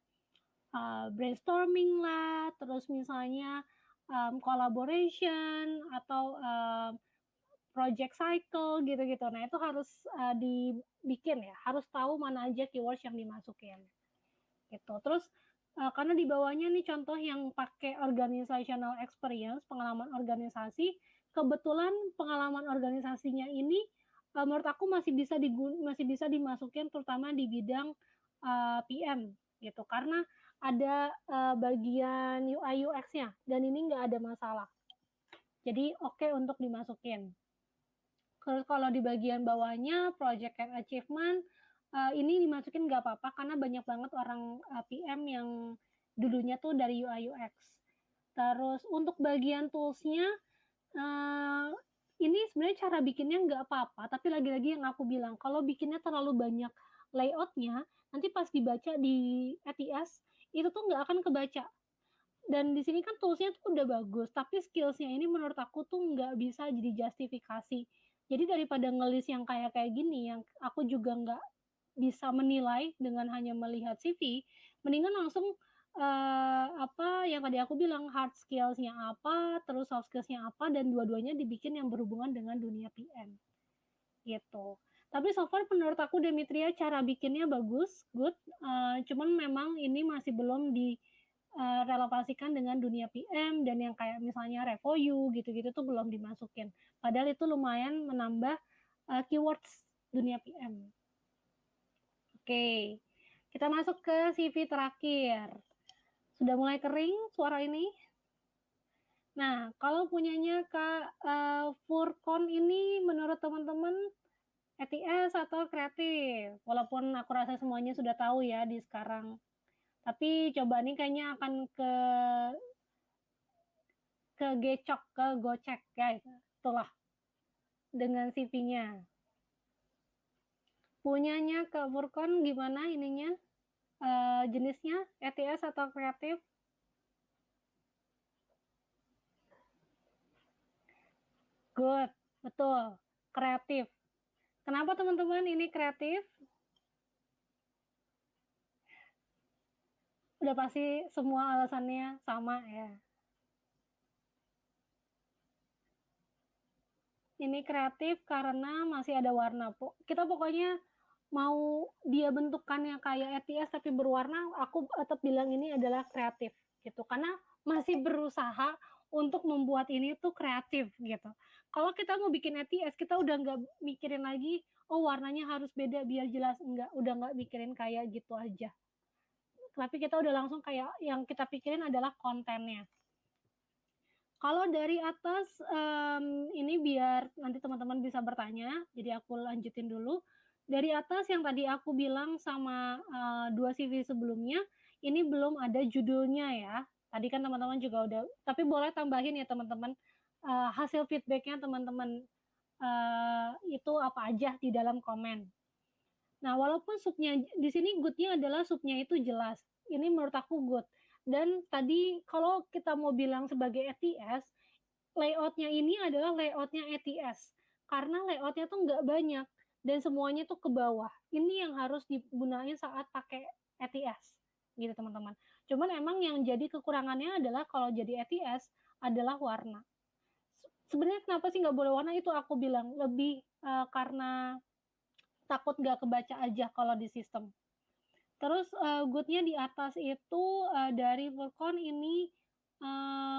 brainstorming lah, terus misalnya collaboration atau project cycle gitu-gitu. Nah, itu harus dibikin ya, harus tahu mana aja keywords yang dimasukin. Gitu. Terus karena di bawahnya nih contoh yang pakai organizational experience, pengalaman organisasi, kebetulan pengalaman organisasinya ini menurut aku masih bisa dimasukin terutama di bidang PM gitu. Karena ada bagian UI UX-nya dan ini nggak ada masalah. Jadi oke untuk dimasukin. Terus kalau di bagian bawahnya project and achievement ini dimasukin nggak apa-apa karena banyak banget orang PM yang dulunya tuh dari UI UX. Terus untuk bagian tools-nya ini sebenarnya cara bikinnya nggak apa-apa, tapi lagi-lagi yang aku bilang kalau bikinnya terlalu banyak layout-nya, nanti pas dibaca di ATS itu tuh nggak akan kebaca. Dan di sini kan tools-nya tuh udah bagus, tapi skills-nya ini menurut aku tuh nggak bisa jadi justifikasi. Jadi daripada ngelis yang kayak gini, yang aku juga nggak bisa menilai dengan hanya melihat CV, mendingan langsung apa yang tadi aku bilang hard skills-nya apa, terus soft skills-nya apa, dan dua-duanya dibikin yang berhubungan dengan dunia PM. Gitu. Tapi so far menurut aku Demetria cara bikinnya bagus, good. Cuman memang ini masih belum direlevasikan dengan dunia PM dan yang kayak misalnya Revoyu gitu-gitu tuh belum dimasukin. Padahal itu lumayan menambah keywords dunia PM. Oke, kita masuk ke CV terakhir. Sudah mulai kering suara ini? Nah, kalau punyanya Kak Furkon ini menurut teman-teman ATS atau kreatif? Walaupun aku rasa semuanya sudah tahu ya di sekarang. Tapi coba nih kayaknya akan ke Gecok, ke Gocek guys. Itulah dengan CV-nya. Punyanya Kak Furkon gimana ininya? Jenisnya ATS atau kreatif? Good, betul, kreatif. Kenapa teman-teman ini kreatif? Udah pasti semua alasannya sama ya. Ini kreatif karena masih ada warna. Kita pokoknya mau dia bentukannya kayak ATS tapi berwarna, aku tetap bilang ini adalah kreatif gitu. Karena masih berusaha untuk membuat ini tuh kreatif gitu. Kalau kita mau bikin ATS, kita udah nggak mikirin lagi, oh warnanya harus beda biar jelas. Enggak, udah nggak mikirin kayak gitu aja. Tapi kita udah langsung kayak yang kita pikirin adalah kontennya. Kalau dari atas, ini biar nanti teman-teman bisa bertanya, jadi aku lanjutin dulu. Dari atas yang tadi aku bilang sama 2 CV sebelumnya, ini belum ada judulnya ya. Tadi kan teman-teman juga udah, tapi boleh tambahin ya teman-teman, hasil feedback-nya teman-teman itu apa aja di dalam komen. Nah, walaupun subnya di sini good-nya adalah subnya itu jelas. Ini menurut aku good. Dan tadi kalau kita mau bilang sebagai ATS, layout-nya ini adalah layout-nya ATS. Karena layout-nya tuh nggak banyak dan semuanya tuh ke bawah. Ini yang harus digunain saat pakai ATS, gitu teman-teman. Cuman emang yang jadi kekurangannya adalah kalau jadi ATS adalah warna. Sebenarnya kenapa sih nggak boleh warna itu aku bilang lebih karena takut nggak kebaca aja kalau di sistem. Terus good-nya di atas itu dari Vulkan ini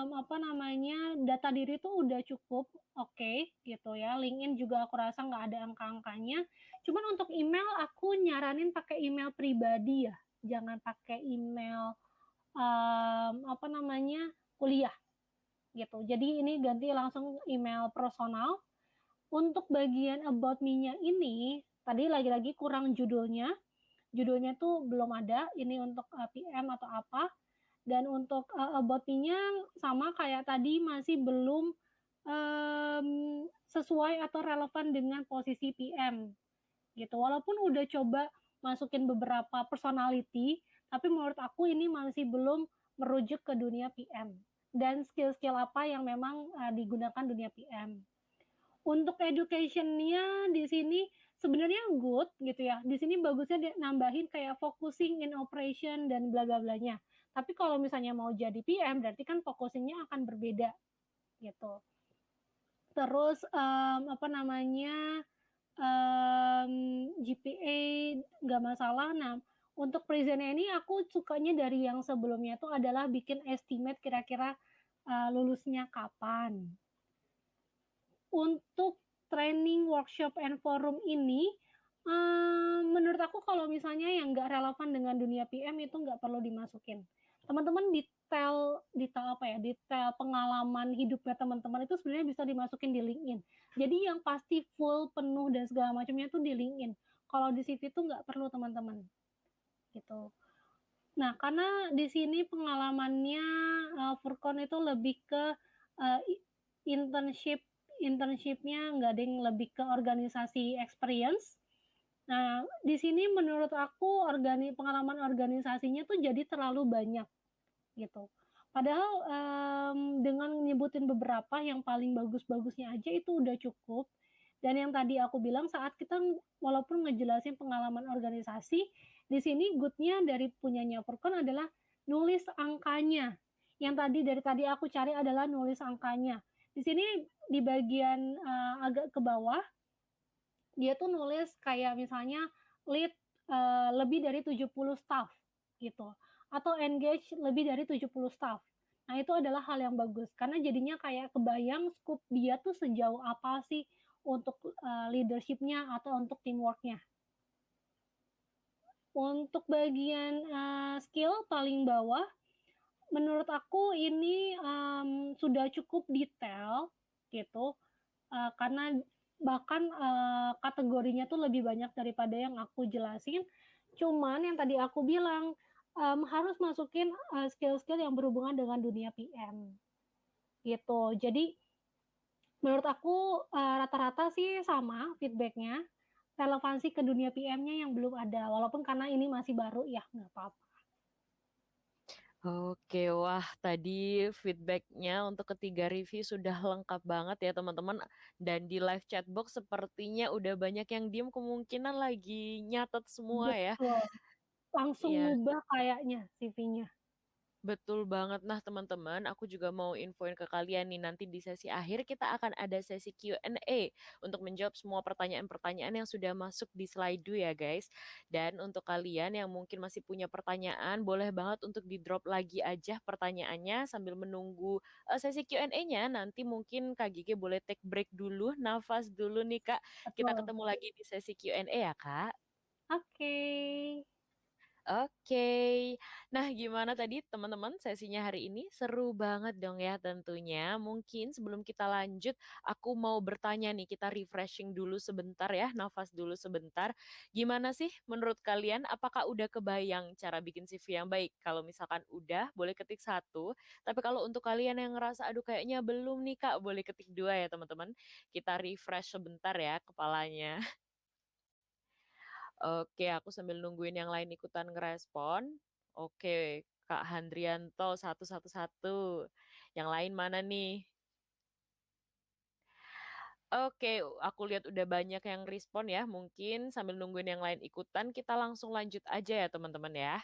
apa namanya data diri tuh udah cukup oke gitu ya. LinkedIn juga aku rasa nggak ada angka-angkanya. Cuman untuk email aku nyaranin pakai email pribadi ya, jangan pakai email apa namanya kuliah gitu. Jadi ini ganti langsung email personal. Untuk bagian about me-nya ini tadi lagi-lagi kurang judulnya. Judulnya tuh belum ada. Ini untuk PM atau apa. Dan untuk about me-nya sama kayak tadi masih belum sesuai atau relevan dengan posisi PM gitu. Walaupun udah coba masukin beberapa personality, tapi menurut aku ini masih belum merujuk ke dunia PM dan skill-skill apa yang memang digunakan dunia PM. Untuk education-nya di sini sebenarnya good gitu ya. Di sini bagusnya nambahin kayak focusing in operation dan bla bla blanya. Tapi kalau misalnya mau jadi PM berarti kan focusingnya akan berbeda gitu. Terus apa namanya GPA nggak masalah. Nah, untuk presentnya ini aku sukanya dari yang sebelumnya itu adalah bikin estimate kira-kira lulusnya kapan. Untuk training, workshop, and forum ini, menurut aku kalau misalnya yang nggak relevan dengan dunia PM itu nggak perlu dimasukin. Teman-teman detail apa ya, detail pengalaman hidupnya teman-teman itu sebenarnya bisa dimasukin di LinkedIn. Jadi yang pasti full, penuh, dan segala macamnya itu di LinkedIn. Kalau di CV itu nggak perlu teman-teman. Gitu. Nah, karena di sini pengalamannya Furkon itu lebih ke internshipnya nggak ada yang lebih ke organisasi experience. Nah, di sini menurut aku pengalaman organisasinya tuh jadi terlalu banyak gitu. Padahal dengan nyebutin beberapa yang paling bagus-bagusnya aja itu udah cukup. Dan yang tadi aku bilang saat kita walaupun ngejelasin pengalaman organisasi, di sini good-nya dari punyanya Furkon adalah nulis angkanya. Yang dari tadi aku cari adalah nulis angkanya. Di sini di bagian agak ke bawah, dia tuh nulis kayak misalnya lead lebih dari 70 staff gitu. Atau engage lebih dari 70 staff. Nah, itu adalah hal yang bagus karena jadinya kayak kebayang scope dia tuh sejauh apa sih untuk leadership-nya atau untuk teamwork-nya. Untuk bagian skill paling bawah, menurut aku ini sudah cukup detail gitu karena bahkan kategorinya tuh lebih banyak daripada yang aku jelasin. Cuman yang tadi aku bilang harus masukin skill-skill yang berhubungan dengan dunia PM gitu. Jadi menurut aku rata-rata sih sama feedbacknya. Relevansi ke dunia PM-nya yang belum ada. Walaupun karena ini masih baru ya nggak apa-apa. Oke, wah tadi feedbacknya untuk ketiga review sudah lengkap banget ya teman-teman. Dan di live chatbox sepertinya udah banyak yang diem kemungkinan lagi nyatet semua ya. Betul. Langsung Iya, ngubah kayaknya CV-nya. betul banget. Nah teman-teman, aku juga mau infoin ke kalian nih, nanti di sesi akhir kita akan ada sesi Q&A untuk menjawab semua pertanyaan-pertanyaan yang sudah masuk di Slido ya guys. Dan untuk kalian yang mungkin masih punya pertanyaan, boleh banget untuk di-drop lagi aja pertanyaannya sambil menunggu sesi Q&A-nya. Nanti mungkin Kak Gigi boleh take break dulu, nafas dulu nih Kak. Kita Betul. ketemu lagi di sesi Q&A ya Kak. Oke. Oke. Nah, gimana tadi teman-teman sesinya hari ini? Seru banget dong ya tentunya. Mungkin sebelum kita lanjut, aku mau bertanya nih, kita refreshing dulu sebentar ya, nafas dulu sebentar. Gimana sih menurut kalian? Apakah udah kebayang cara bikin CV yang baik? Kalau misalkan udah, boleh ketik satu. Tapi kalau untuk kalian yang ngerasa, aduh kayaknya belum nih Kak, boleh ketik dua ya teman-teman. Kita refresh sebentar ya kepalanya. Oke, aku sambil nungguin yang lain ikutan ngerespon. Oke, Kak Handrianto 111. Yang lain mana nih? Oke, aku lihat udah banyak yang respon ya. Mungkin sambil nungguin yang lain ikutan, kita langsung lanjut aja ya teman-teman ya.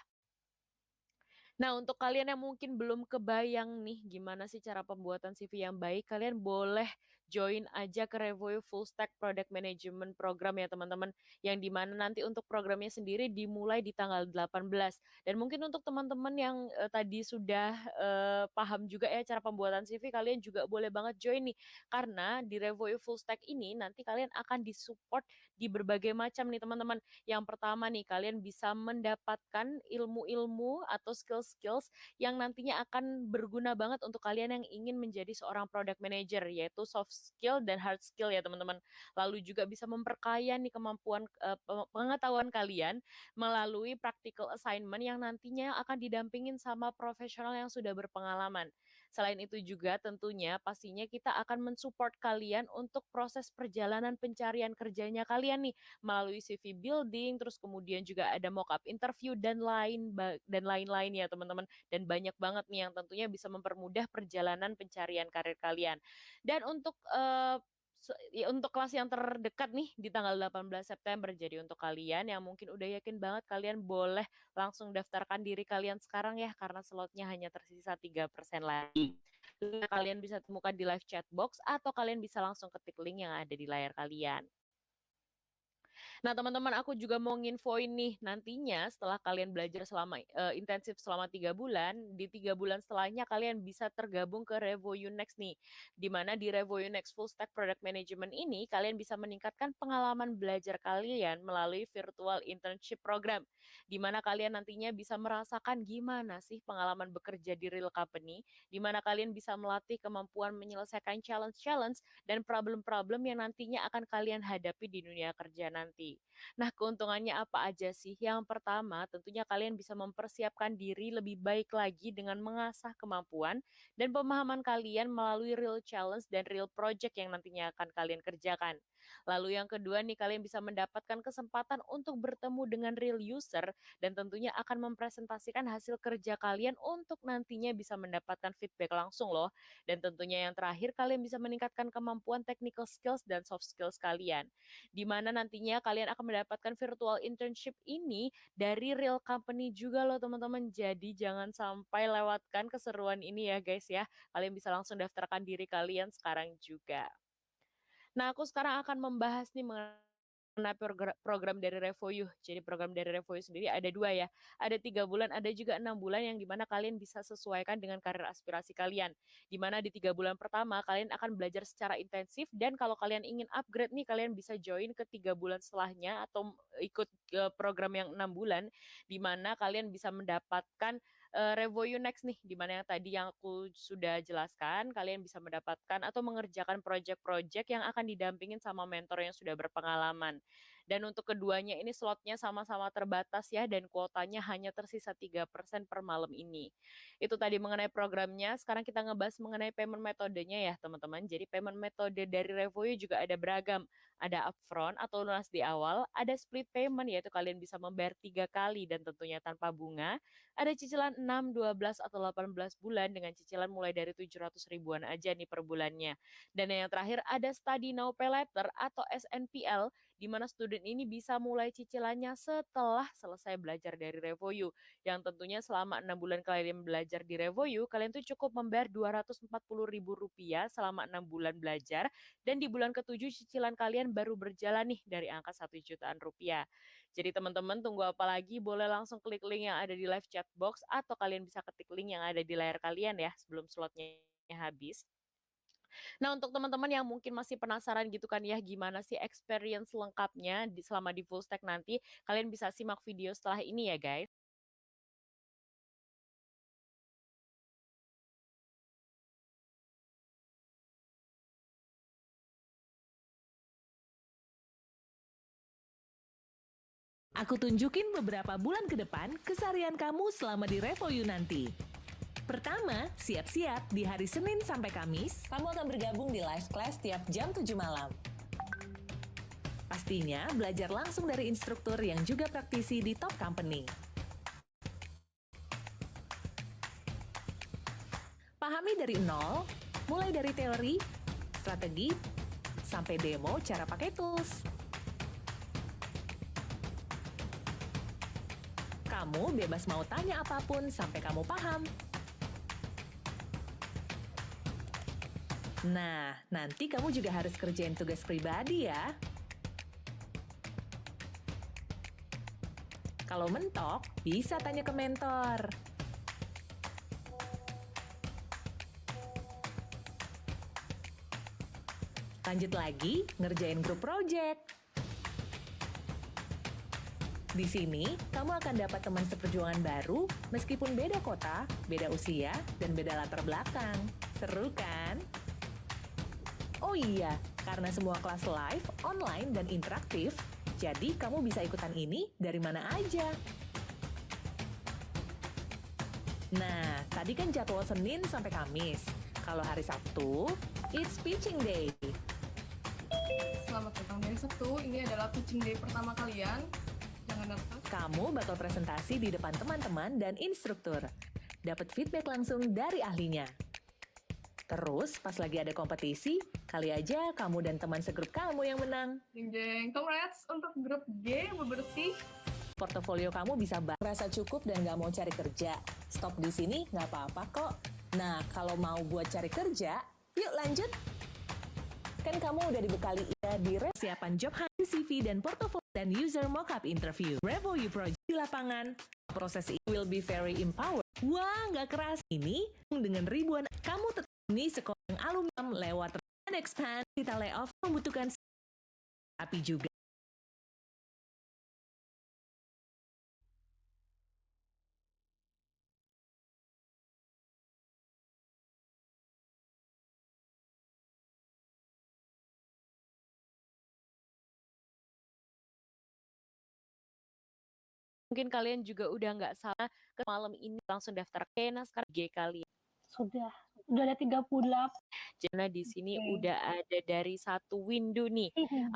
Nah, untuk kalian yang mungkin belum kebayang nih gimana sih cara pembuatan CV yang baik, kalian boleh join aja ke Revoyu Full Stack Product Management Program ya teman-teman. Yang dimana nanti untuk programnya sendiri dimulai di tanggal 18. Dan mungkin untuk teman-teman yang tadi sudah paham juga ya cara pembuatan CV, kalian juga boleh banget join nih. Karena di Revoyu Full Stack ini nanti kalian akan disupport di berbagai macam nih teman-teman. Yang pertama nih, kalian bisa mendapatkan ilmu-ilmu atau skills-skills yang nantinya akan berguna banget untuk kalian yang ingin menjadi seorang product manager, yaitu soft skill dan hard skill ya teman-teman. Lalu juga bisa memperkaya nih kemampuan pengetahuan kalian melalui practical assignment yang nantinya akan didampingin sama profesional yang sudah berpengalaman. Selain itu juga tentunya pastinya kita akan mensupport kalian untuk proses perjalanan pencarian kerjanya kalian nih melalui CV building, terus kemudian juga ada mock up interview dan lain-lain ya teman-teman. Dan banyak banget nih yang tentunya bisa mempermudah perjalanan pencarian karir kalian. Dan untuk kelas yang terdekat nih di tanggal 18 September. Jadi untuk kalian yang mungkin udah yakin banget, kalian boleh langsung daftarkan diri kalian sekarang ya karena slotnya hanya tersisa 3% lagi. Kalian bisa temukan di live chat box atau kalian bisa langsung ketik link yang ada di layar kalian. Nah, teman-teman, aku juga mau nginfoin nih, nantinya setelah kalian belajar selama intensif selama 3 bulan, di 3 bulan setelahnya kalian bisa tergabung ke Revoyu Next nih. Di mana di Revoyu Next Full Stack Product Management ini, kalian bisa meningkatkan pengalaman belajar kalian melalui virtual internship program. Di mana kalian nantinya bisa merasakan gimana sih pengalaman bekerja di real company, di mana kalian bisa melatih kemampuan menyelesaikan challenge-challenge dan problem-problem yang nantinya akan kalian hadapi di dunia kerja nanti. Nah, keuntungannya apa aja sih? Yang pertama, tentunya kalian bisa mempersiapkan diri lebih baik lagi dengan mengasah kemampuan dan pemahaman kalian melalui real challenge dan real project yang nantinya akan kalian kerjakan. Lalu yang kedua nih, kalian bisa mendapatkan kesempatan untuk bertemu dengan real user dan tentunya akan mempresentasikan hasil kerja kalian untuk nantinya bisa mendapatkan feedback langsung loh. Dan tentunya yang terakhir, kalian bisa meningkatkan kemampuan technical skills dan soft skills kalian. Di mana nantinya kalian akan mendapatkan virtual internship ini dari real company juga loh teman-teman. Jadi jangan sampai lewatkan keseruan ini ya guys ya. Kalian bisa langsung daftarkan diri kalian sekarang juga. Nah, aku sekarang akan membahas nih mengenai program dari Revoyu. Jadi program dari Revoyu sendiri ada 2 ya. Ada 3 bulan, ada juga 6 bulan yang dimana kalian bisa sesuaikan dengan karir aspirasi kalian. Dimana di 3 bulan pertama kalian akan belajar secara intensif dan kalau kalian ingin upgrade nih kalian bisa join ke 3 bulan setelahnya atau ikut ke program yang 6 bulan. Dimana kalian bisa mendapatkan Revoyu Next nih, di mana yang tadi yang aku sudah jelaskan, kalian bisa mendapatkan atau mengerjakan project-project yang akan didampingin sama mentor yang sudah berpengalaman. Dan untuk keduanya ini slotnya sama-sama terbatas ya, dan kuotanya hanya tersisa 3% per malam ini. Itu tadi mengenai programnya, sekarang kita ngebahas mengenai payment metodenya ya teman-teman. Jadi payment metode dari Revoyu juga ada beragam. Ada upfront atau lunas di awal, ada split payment yaitu kalian bisa membayar 3 kali dan tentunya tanpa bunga, ada cicilan 6, 12, atau 18 bulan dengan cicilan mulai dari 700 ribuan aja nih per bulannya. Dan yang terakhir ada Study Now Pay Later atau SNPL, di mana student ini bisa mulai cicilannya setelah selesai belajar dari Revoyu. Yang tentunya selama 6 bulan kalian belajar di Revoyu, kalian tuh cukup membayar Rp240.000 selama 6 bulan belajar, dan di bulan ke-7 cicilan kalian baru berjalan nih dari angka 1 jutaan rupiah. Jadi teman-teman tunggu apa lagi? Boleh langsung klik link yang ada di live chat box atau kalian bisa ketik link yang ada di layar kalian ya sebelum slotnya habis. Nah, untuk teman-teman yang mungkin masih penasaran gitu kan ya gimana sih experience lengkapnya selama di full stack nanti, kalian bisa simak video setelah ini ya guys. Aku tunjukin beberapa bulan ke depan keseharian kamu selama di Revoyu nanti. Pertama, siap-siap di hari Senin sampai Kamis, kamu akan bergabung di live class tiap jam 7 malam. Pastinya belajar langsung dari instruktur yang juga praktisi di top company. Pahami dari nol, mulai dari teori, strategi, sampai demo cara pakai tools. Kamu bebas mau tanya apapun sampai kamu paham. Nah, nanti kamu juga harus kerjain tugas pribadi ya. Kalau mentok, bisa tanya ke mentor. Lanjut lagi, ngerjain grup project. Di sini, kamu akan dapat teman seperjuangan baru, meskipun beda kota, beda usia, dan beda latar belakang. Seru kan? Oh iya, karena semua kelas live, online, dan interaktif, jadi kamu bisa ikutan ini dari mana aja. Nah, tadi kan jadwal Senin sampai Kamis. Kalau hari Sabtu, it's pitching day. Selamat datang dari Sabtu, ini adalah pitching day pertama kalian. Jangan nervous. Kamu bakal presentasi di depan teman-teman dan instruktur. Dapat feedback langsung dari ahlinya. Terus, pas lagi ada kompetisi, kali aja kamu dan teman segrup kamu yang menang. Jeng-jeng, congrats untuk grup G bebersih. Portofolio kamu bisa merasa cukup dan nggak mau cari kerja. Stop di sini nggak apa-apa kok. Nah, kalau mau buat cari kerja, yuk lanjut. Kan kamu udah dibekali di persiapan job hunt, CV, dan portofolio dan user mockup interview. Revo You Project di lapangan. Proses ini will be very empowered. Wah, nggak keras. Ini dengan ribuan kamu tetap ini sekolah yang alumni lewat dan expand. Kita layoff membutuhkan tapi juga Mungkin kalian juga udah nggak salah ke malam ini langsung daftar. Oke, nah sekarang G kalian. Sudah ada 38. Nah, di sini Oke. udah ada dari satu window nih. Mhm.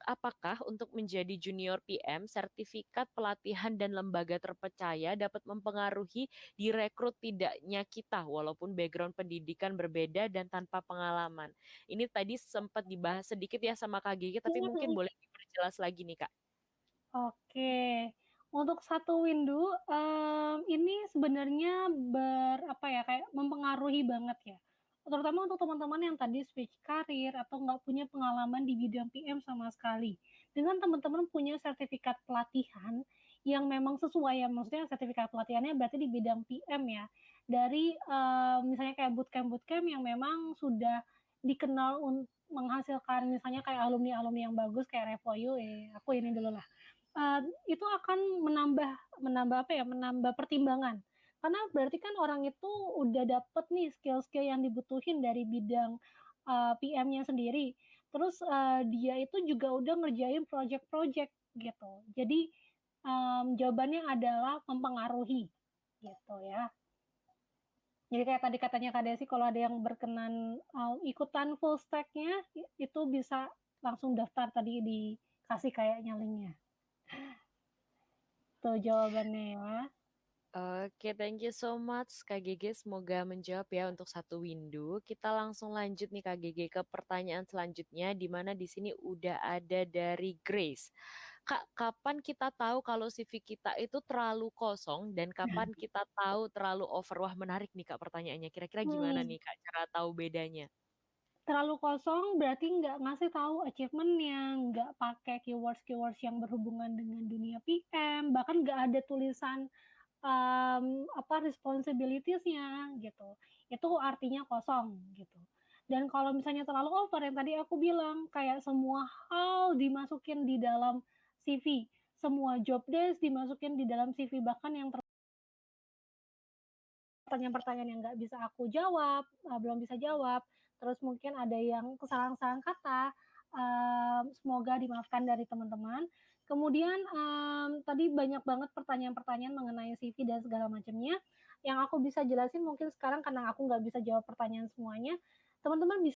Apakah untuk menjadi junior PM, sertifikat pelatihan dan lembaga terpercaya dapat mempengaruhi direkrut tidaknya kita walaupun background pendidikan berbeda dan tanpa pengalaman? Ini tadi sempat dibahas sedikit ya sama Kak Gigi, tapi mungkin boleh diperjelas lagi nih Kak. Oke. Untuk satu window, ini sebenarnya kayak mempengaruhi banget ya. Terutama untuk teman-teman yang tadi switch karir atau nggak punya pengalaman di bidang PM sama sekali. Dengan teman-teman punya sertifikat pelatihan yang memang sesuai ya, maksudnya sertifikat pelatihannya berarti di bidang PM ya. Dari, misalnya kayak bootcamp-bootcamp yang memang sudah dikenal menghasilkan misalnya kayak alumni-alumni yang bagus kayak Revoyu, aku ini dulu lah. Itu akan menambah pertimbangan. Karena berarti kan orang itu udah dapet nih skill-skill yang dibutuhin dari bidang, PM-nya sendiri. Terus, dia itu juga udah ngerjain project-project gitu. Jadi, jawabannya adalah mempengaruhi, gitu ya. Jadi kayak tadi katanya Kak Desi kalau ada yang berkenan, ikutan full stack-nya, itu bisa langsung daftar tadi dikasih kayaknya link-nya. Tuh jawabannya ya. Oke, thank you so much Kak Gege. Semoga menjawab ya untuk satu window. Kita langsung lanjut nih Kak Gege ke pertanyaan selanjutnya, di mana di sini udah ada dari Grace. Kak, kapan kita tahu kalau CV kita itu terlalu kosong dan kapan kita tahu terlalu over? Wah, menarik nih Kak pertanyaannya. Kira-kira gimana nih Kak cara tahu bedanya? Terlalu kosong berarti nggak ngasih tahu achievement-nya, nggak pakai keywords-keywords yang berhubungan dengan dunia PM, bahkan nggak ada tulisan, responsibilities-nya gitu. Itu artinya kosong gitu. Dan kalau misalnya terlalu over yang tadi aku bilang, kayak semua hal dimasukin di dalam CV, semua job desk dimasukin di dalam CV, bahkan yang pertanyaan-pertanyaan yang nggak bisa aku jawab, belum bisa jawab, terus mungkin ada yang kesalahan-kesalahan kata, semoga dimaafkan dari teman-teman. Kemudian, tadi banyak banget pertanyaan-pertanyaan mengenai CV dan segala macamnya, yang aku bisa jelasin mungkin sekarang karena aku nggak bisa jawab pertanyaan semuanya, teman-teman bisa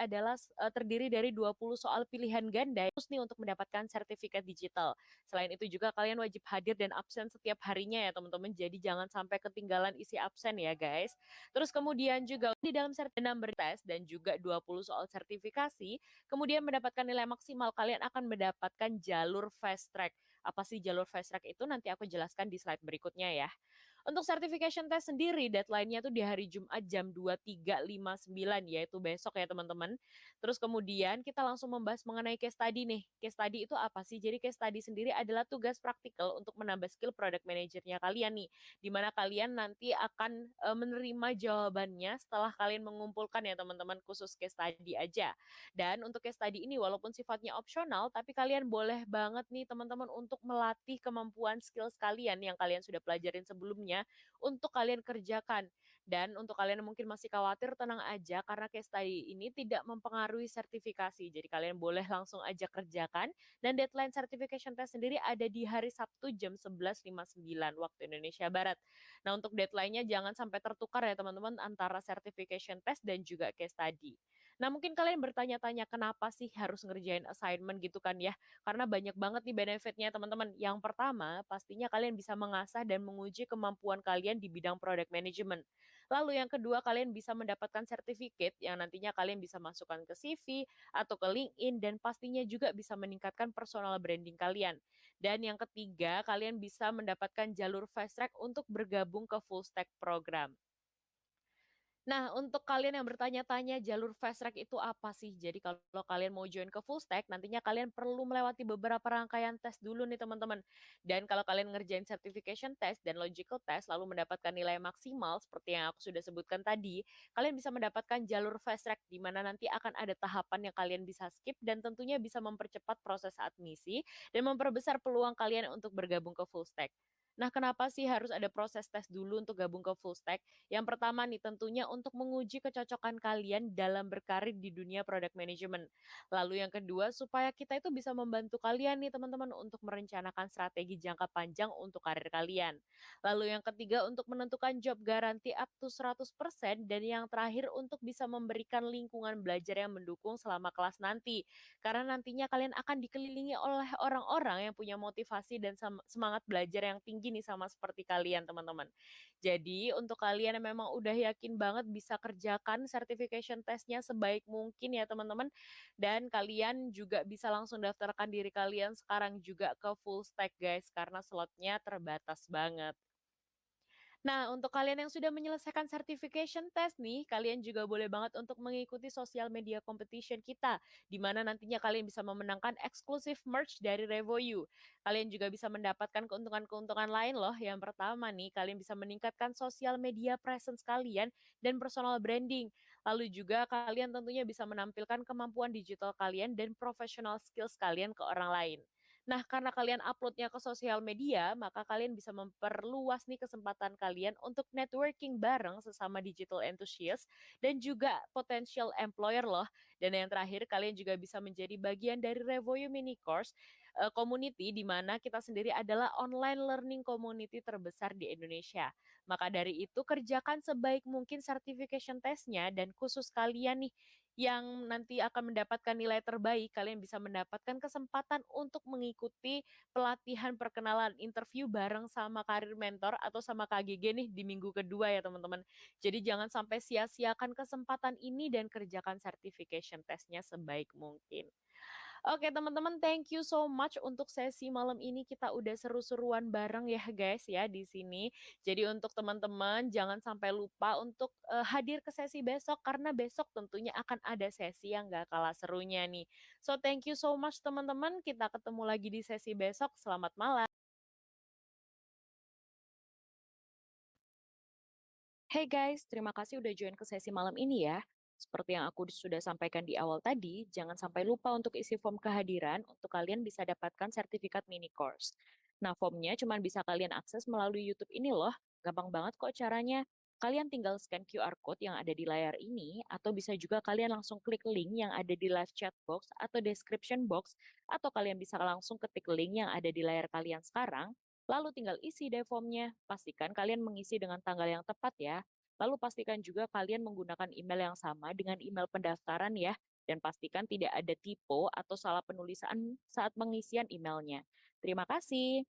adalah terdiri dari 20 soal pilihan ganda terus nih untuk mendapatkan sertifikat digital. Selain itu juga kalian wajib hadir dan absen setiap harinya ya teman-teman. Jadi jangan sampai ketinggalan isi absen ya guys. Terus kemudian juga di dalam number test dan juga 20 soal sertifikasi, kemudian mendapatkan nilai maksimal kalian akan mendapatkan jalur fast track. Apa sih jalur fast track itu? Nanti aku jelaskan di slide berikutnya ya. Untuk certification test sendiri, deadline-nya tuh di hari Jumat jam 23.59, yaitu besok ya teman-teman. Terus kemudian kita langsung membahas mengenai case study nih. Case study itu apa sih? Jadi case study sendiri adalah tugas praktikal untuk menambah skill product manajernya kalian nih. Di mana kalian nanti akan menerima jawabannya setelah kalian mengumpulkan ya teman-teman, khusus case study aja. Dan untuk case study ini walaupun sifatnya opsional, tapi kalian boleh banget nih teman-teman untuk melatih kemampuan skills kalian yang kalian sudah pelajarin sebelumnya untuk kalian kerjakan. Dan untuk kalian yang mungkin masih khawatir, tenang aja karena case study ini tidak mempengaruhi sertifikasi. Jadi kalian boleh langsung aja kerjakan dan deadline certification test sendiri ada di hari Sabtu jam 11.59 waktu Indonesia Barat. Nah, untuk deadline-nya jangan sampai tertukar ya teman-teman antara certification test dan juga case study. Nah, mungkin kalian bertanya-tanya kenapa sih harus ngerjain assignment gitu kan ya? Karena banyak banget nih benefitnya teman-teman. Yang pertama, pastinya kalian bisa mengasah dan menguji kemampuan kalian di bidang product management. Lalu yang kedua, kalian bisa mendapatkan sertifikat yang nantinya kalian bisa masukkan ke CV atau ke LinkedIn dan pastinya juga bisa meningkatkan personal branding kalian. Dan yang ketiga, kalian bisa mendapatkan jalur fast track untuk bergabung ke full stack program. Nah, untuk kalian yang bertanya-tanya jalur fast track itu apa sih? Jadi kalau kalian mau join ke full stack, nantinya kalian perlu melewati beberapa rangkaian tes dulu nih teman-teman. Dan kalau kalian ngerjain certification test dan logical test lalu mendapatkan nilai maksimal seperti yang aku sudah sebutkan tadi, kalian bisa mendapatkan jalur fast track di mana nanti akan ada tahapan yang kalian bisa skip dan tentunya bisa mempercepat proses admisi dan memperbesar peluang kalian untuk bergabung ke full stack. Nah, kenapa sih harus ada proses tes dulu untuk gabung ke full stack? Yang pertama nih tentunya untuk menguji kecocokan kalian dalam berkarir di dunia product management. Lalu yang kedua supaya kita itu bisa membantu kalian nih teman-teman untuk merencanakan strategi jangka panjang untuk karir kalian. Lalu yang ketiga untuk menentukan job garanti up to 100% dan yang terakhir untuk bisa memberikan lingkungan belajar yang mendukung selama kelas nanti. Karena nantinya kalian akan dikelilingi oleh orang-orang yang punya motivasi dan semangat belajar yang tinggi nih sama seperti kalian teman-teman. Jadi untuk kalian yang memang udah yakin banget bisa kerjakan certification testnya sebaik mungkin ya teman-teman. Dan kalian juga bisa langsung daftarkan diri kalian sekarang juga ke full stack guys karena slotnya terbatas banget. Nah, untuk kalian yang sudah menyelesaikan certification test nih, kalian juga boleh banget untuk mengikuti sosial media competition kita, di mana nantinya kalian bisa memenangkan eksklusif merch dari RevoU. Kalian juga bisa mendapatkan keuntungan-keuntungan lain loh. Yang pertama nih, kalian bisa meningkatkan sosial media presence kalian dan personal branding. Lalu juga kalian tentunya bisa menampilkan kemampuan digital kalian dan professional skills kalian ke orang lain. Nah, karena kalian uploadnya ke sosial media, maka kalian bisa memperluas nih kesempatan kalian untuk networking bareng sesama digital enthusiast dan juga potential employer loh. Dan yang terakhir, kalian juga bisa menjadi bagian dari RevoU Mini Course community di mana kita sendiri adalah online learning community terbesar di Indonesia. Maka dari itu, kerjakan sebaik mungkin certification testnya dan khusus kalian nih yang nanti akan mendapatkan nilai terbaik, kalian bisa mendapatkan kesempatan untuk mengikuti pelatihan perkenalan interview bareng sama karir mentor atau sama KGG nih di minggu kedua ya teman-teman. Jadi jangan sampai sia-siakan kesempatan ini dan kerjakan certification testnya sebaik mungkin. Oke teman-teman, thank you so much untuk sesi malam ini kita udah seru-seruan bareng ya guys ya di sini. Jadi untuk teman-teman jangan sampai lupa untuk hadir ke sesi besok karena besok tentunya akan ada sesi yang gak kalah serunya nih. So thank you so much teman-teman, kita ketemu lagi di sesi besok. Selamat malam. Hey guys, terima kasih udah join ke sesi malam ini ya. Seperti yang aku sudah sampaikan di awal tadi, jangan sampai lupa untuk isi form kehadiran untuk kalian bisa dapatkan sertifikat mini course. Nah, formnya cuma bisa kalian akses melalui YouTube ini loh. Gampang banget kok caranya. Kalian tinggal scan QR code yang ada di layar ini, atau bisa juga kalian langsung klik link yang ada di live chat box atau description box, atau kalian bisa langsung ketik link yang ada di layar kalian sekarang, lalu tinggal isi deh formnya. Pastikan kalian mengisi dengan tanggal yang tepat ya. Lalu pastikan juga kalian menggunakan email yang sama dengan email pendaftaran ya. dan pastikan tidak ada typo atau salah penulisan saat pengisian emailnya. Terima kasih.